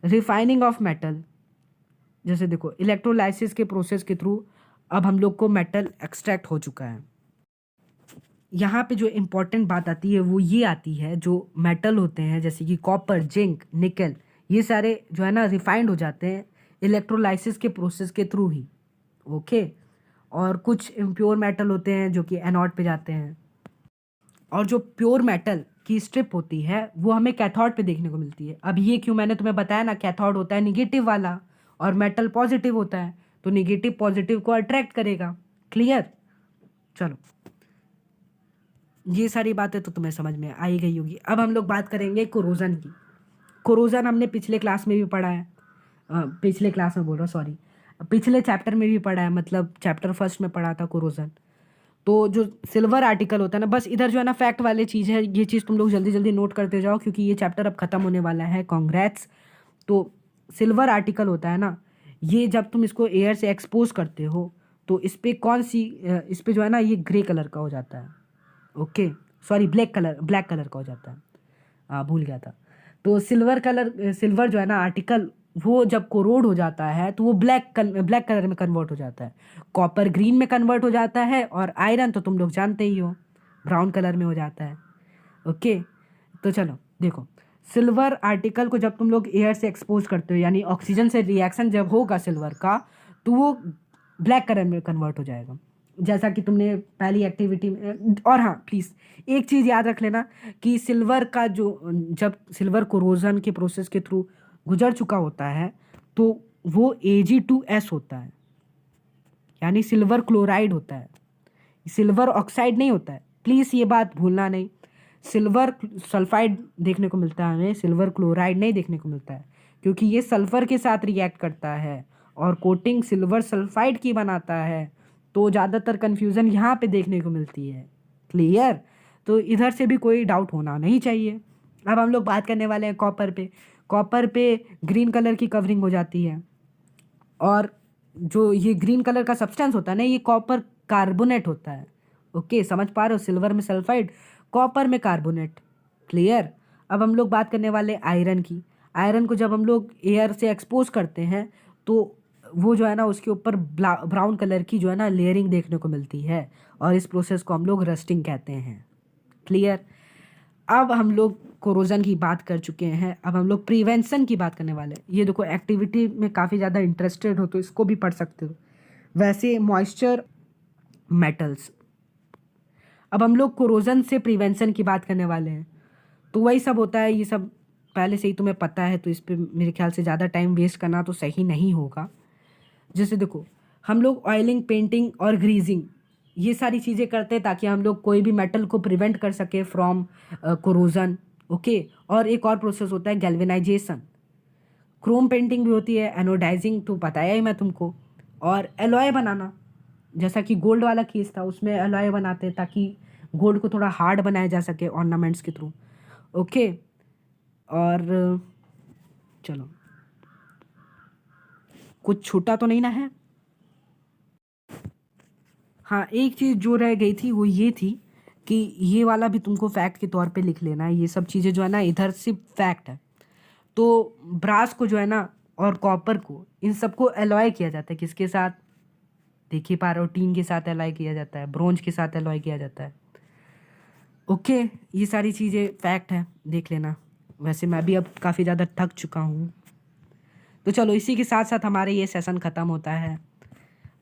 रिफाइनिंग ऑफ मेटल, जैसे देखो इलेक्ट्रोलाइसिस के प्रोसेस के थ्रू अब हम लोग को मेटल एक्सट्रैक्ट हो चुका है। यहाँ पे जो इम्पोर्टेंट बात आती है वो ये आती है, जो मेटल होते हैं जैसे कि कॉपर, जिंक, निकल, ये सारे जो है ना रिफाइंड हो जाते हैं इलेक्ट्रोलाइसिस के प्रोसेस के थ्रू ही। ओके, और कुछ इम्प्योर मेटल होते हैं जो कि एनोड पे जाते हैं, और जो प्योर मेटल की स्ट्रिप होती है वो हमें कैथोड पे देखने को मिलती है। अब ये क्यों, मैंने तुम्हें बताया ना, कैथोड होता है निगेटिव वाला और मेटल पॉजिटिव होता है, तो निगेटिव पॉजिटिव को अट्रैक्ट करेगा। क्लियर? चलो, ये सारी बातें तो तुम्हें समझ में आ ही गई होगी। अब हम लोग बात करेंगे कोरोजन की। कोरोजन हमने पिछले क्लास में भी पढ़ा है, पिछले क्लास में बोल रहा हूँ, सॉरी, पिछले चैप्टर में भी पढ़ा है, मतलब चैप्टर फर्स्ट में पढ़ा था कोरोजन। तो जो सिल्वर आर्टिकल होता है ना, बस इधर जो है ना फैक्ट वाली चीज़ है, ये चीज़ तुम लोग जल्दी जल्दी नोट करते जाओ क्योंकि ये चैप्टर अब ख़त्म होने वाला है, कॉन्ग्रेट्स। तो सिल्वर आर्टिकल होता है ना, ये जब तुम इसको एयर से एक्सपोज करते हो तो इस पर इस पर जो है ना ये ग्रे कलर का हो जाता है। ओके, सॉरी, ब्लैक कलर का हो जाता है, भूल गया था। तो सिल्वर जो है ना आर्टिकल, वो जब कोरोड हो जाता है तो वो ब्लैक कलर में कन्वर्ट हो जाता है, कॉपर ग्रीन में कन्वर्ट हो जाता है, और आयरन तो तुम लोग जानते ही हो ब्राउन कलर में हो जाता है। ओके, तो चलो देखो, सिल्वर आर्टिकल को जब तुम लोग एयर से एक्सपोज करते हो, यानी ऑक्सीजन से रिएक्शन जब होगा सिल्वर का, तो वो ब्लैक कलर में कन्वर्ट हो जाएगा, जैसा कि तुमने पहली एक्टिविटी में। और हाँ प्लीज़ एक चीज़ याद रख लेना कि सिल्वर का जो, जब सिल्वर कोरोजन के प्रोसेस के थ्रू गुजर चुका होता है तो वो Ag2S होता है, यानी सिल्वर क्लोराइड होता है, सिल्वर ऑक्साइड नहीं होता है। प्लीज़ ये बात भूलना नहीं। सिल्वर सल्फाइड देखने को मिलता है हमें, सिल्वर क्लोराइड नहीं देखने को मिलता है, क्योंकि ये सल्फर के साथ रिएक्ट करता है और कोटिंग सिल्वर सल्फाइड की बनाता है, तो ज़्यादातर कन्फ्यूज़न यहाँ पे देखने को मिलती है। क्लियर? तो इधर से भी कोई डाउट होना नहीं चाहिए। अब हम लोग बात करने वाले हैं कॉपर पे। कॉपर पे ग्रीन कलर की कवरिंग हो जाती है, और जो ये ग्रीन कलर का सब्सटेंस होता है ना, ये कॉपर कार्बोनेट होता है। ओके, समझ पा रहे हो? सिल्वर में सल्फाइड, कॉपर में कार्बोनेट। क्लियर? अब हम लोग बात करने वाले आयरन की। आयरन को जब हम लोग एयर से एक्सपोज करते हैं तो वो जो है ना, उसके ऊपर ब्राउन कलर की जो है ना लेयरिंग देखने को मिलती है, और इस प्रोसेस को हम लोग रस्टिंग कहते हैं। क्लियर? अब हम लोग कोरोजन की बात कर चुके हैं, अब हम लोग प्रिवेंशन की बात करने वाले हैं। ये देखो, एक्टिविटी में काफ़ी ज़्यादा इंटरेस्टेड हो तो इसको भी पढ़ सकते हो। वैसे मॉइस्चर, मेटल्स। अब हम लोग कोरोजन से प्रिवेंशन की बात करने वाले हैं, तो वही सब होता है। ये सब पहले से ही तुम्हें पता है, तो इस पे मेरे ख्याल से ज़्यादा टाइम वेस्ट करना तो सही नहीं होगा। जैसे देखो, हम लोग ऑयलिंग, पेंटिंग और ग्रीजिंग ये सारी चीज़ें करते हैं ताकि हम लोग कोई भी मेटल को प्रिवेंट कर सके फ्रॉम कोरोजन। ओके, और एक और प्रोसेस होता है गैल्वेनाइजेशन। क्रोम पेंटिंग भी होती है, एनोडाइजिंग तो बताया ही मैं तुमको, और एलॉय बनाना, जैसा कि गोल्ड वाला केस था, उसमें एलॉय बनाते हैं ताकि गोल्ड को थोड़ा हार्ड बनाया जा सके ऑर्नामेंट्स के थ्रू। ओके, और चलो, कुछ छूटा तो नहीं ना है? हाँ, एक चीज़ जो रह गई थी वो ये थी कि ये वाला भी तुमको फैक्ट के तौर पे लिख लेना है। ये सब चीज़ें जो है ना इधर सिर्फ फैक्ट है। तो ब्रास को जो है ना और कॉपर को, इन सबको एलॉय किया जाता है किसके साथ? देख ही पा रहे हो, टीन के साथ एलॉय किया जाता है, ब्रोंज के साथ एलॉय किया जाता है। ओके, ये सारी चीज़ें फैक्ट है, देख लेना। वैसे मैं भी अब काफ़ी ज़्यादा थक चुका हूँ, तो चलो इसी के साथ साथ हमारे ये सेशन ख़त्म होता है,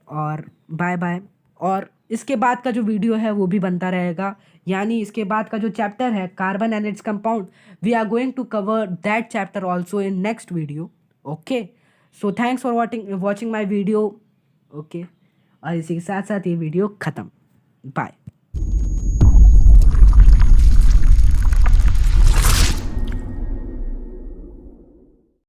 और बाय बाय। और इसके बाद का जो वीडियो है वो भी बनता रहेगा, यानी इसके बाद का जो चैप्टर है carbon and its compound, we are going to cover that chapter also in next video. Okay, so thanks for watching my video. Okay, और इसी के साथ साथ ये वीडियो ख़त्म। बाय।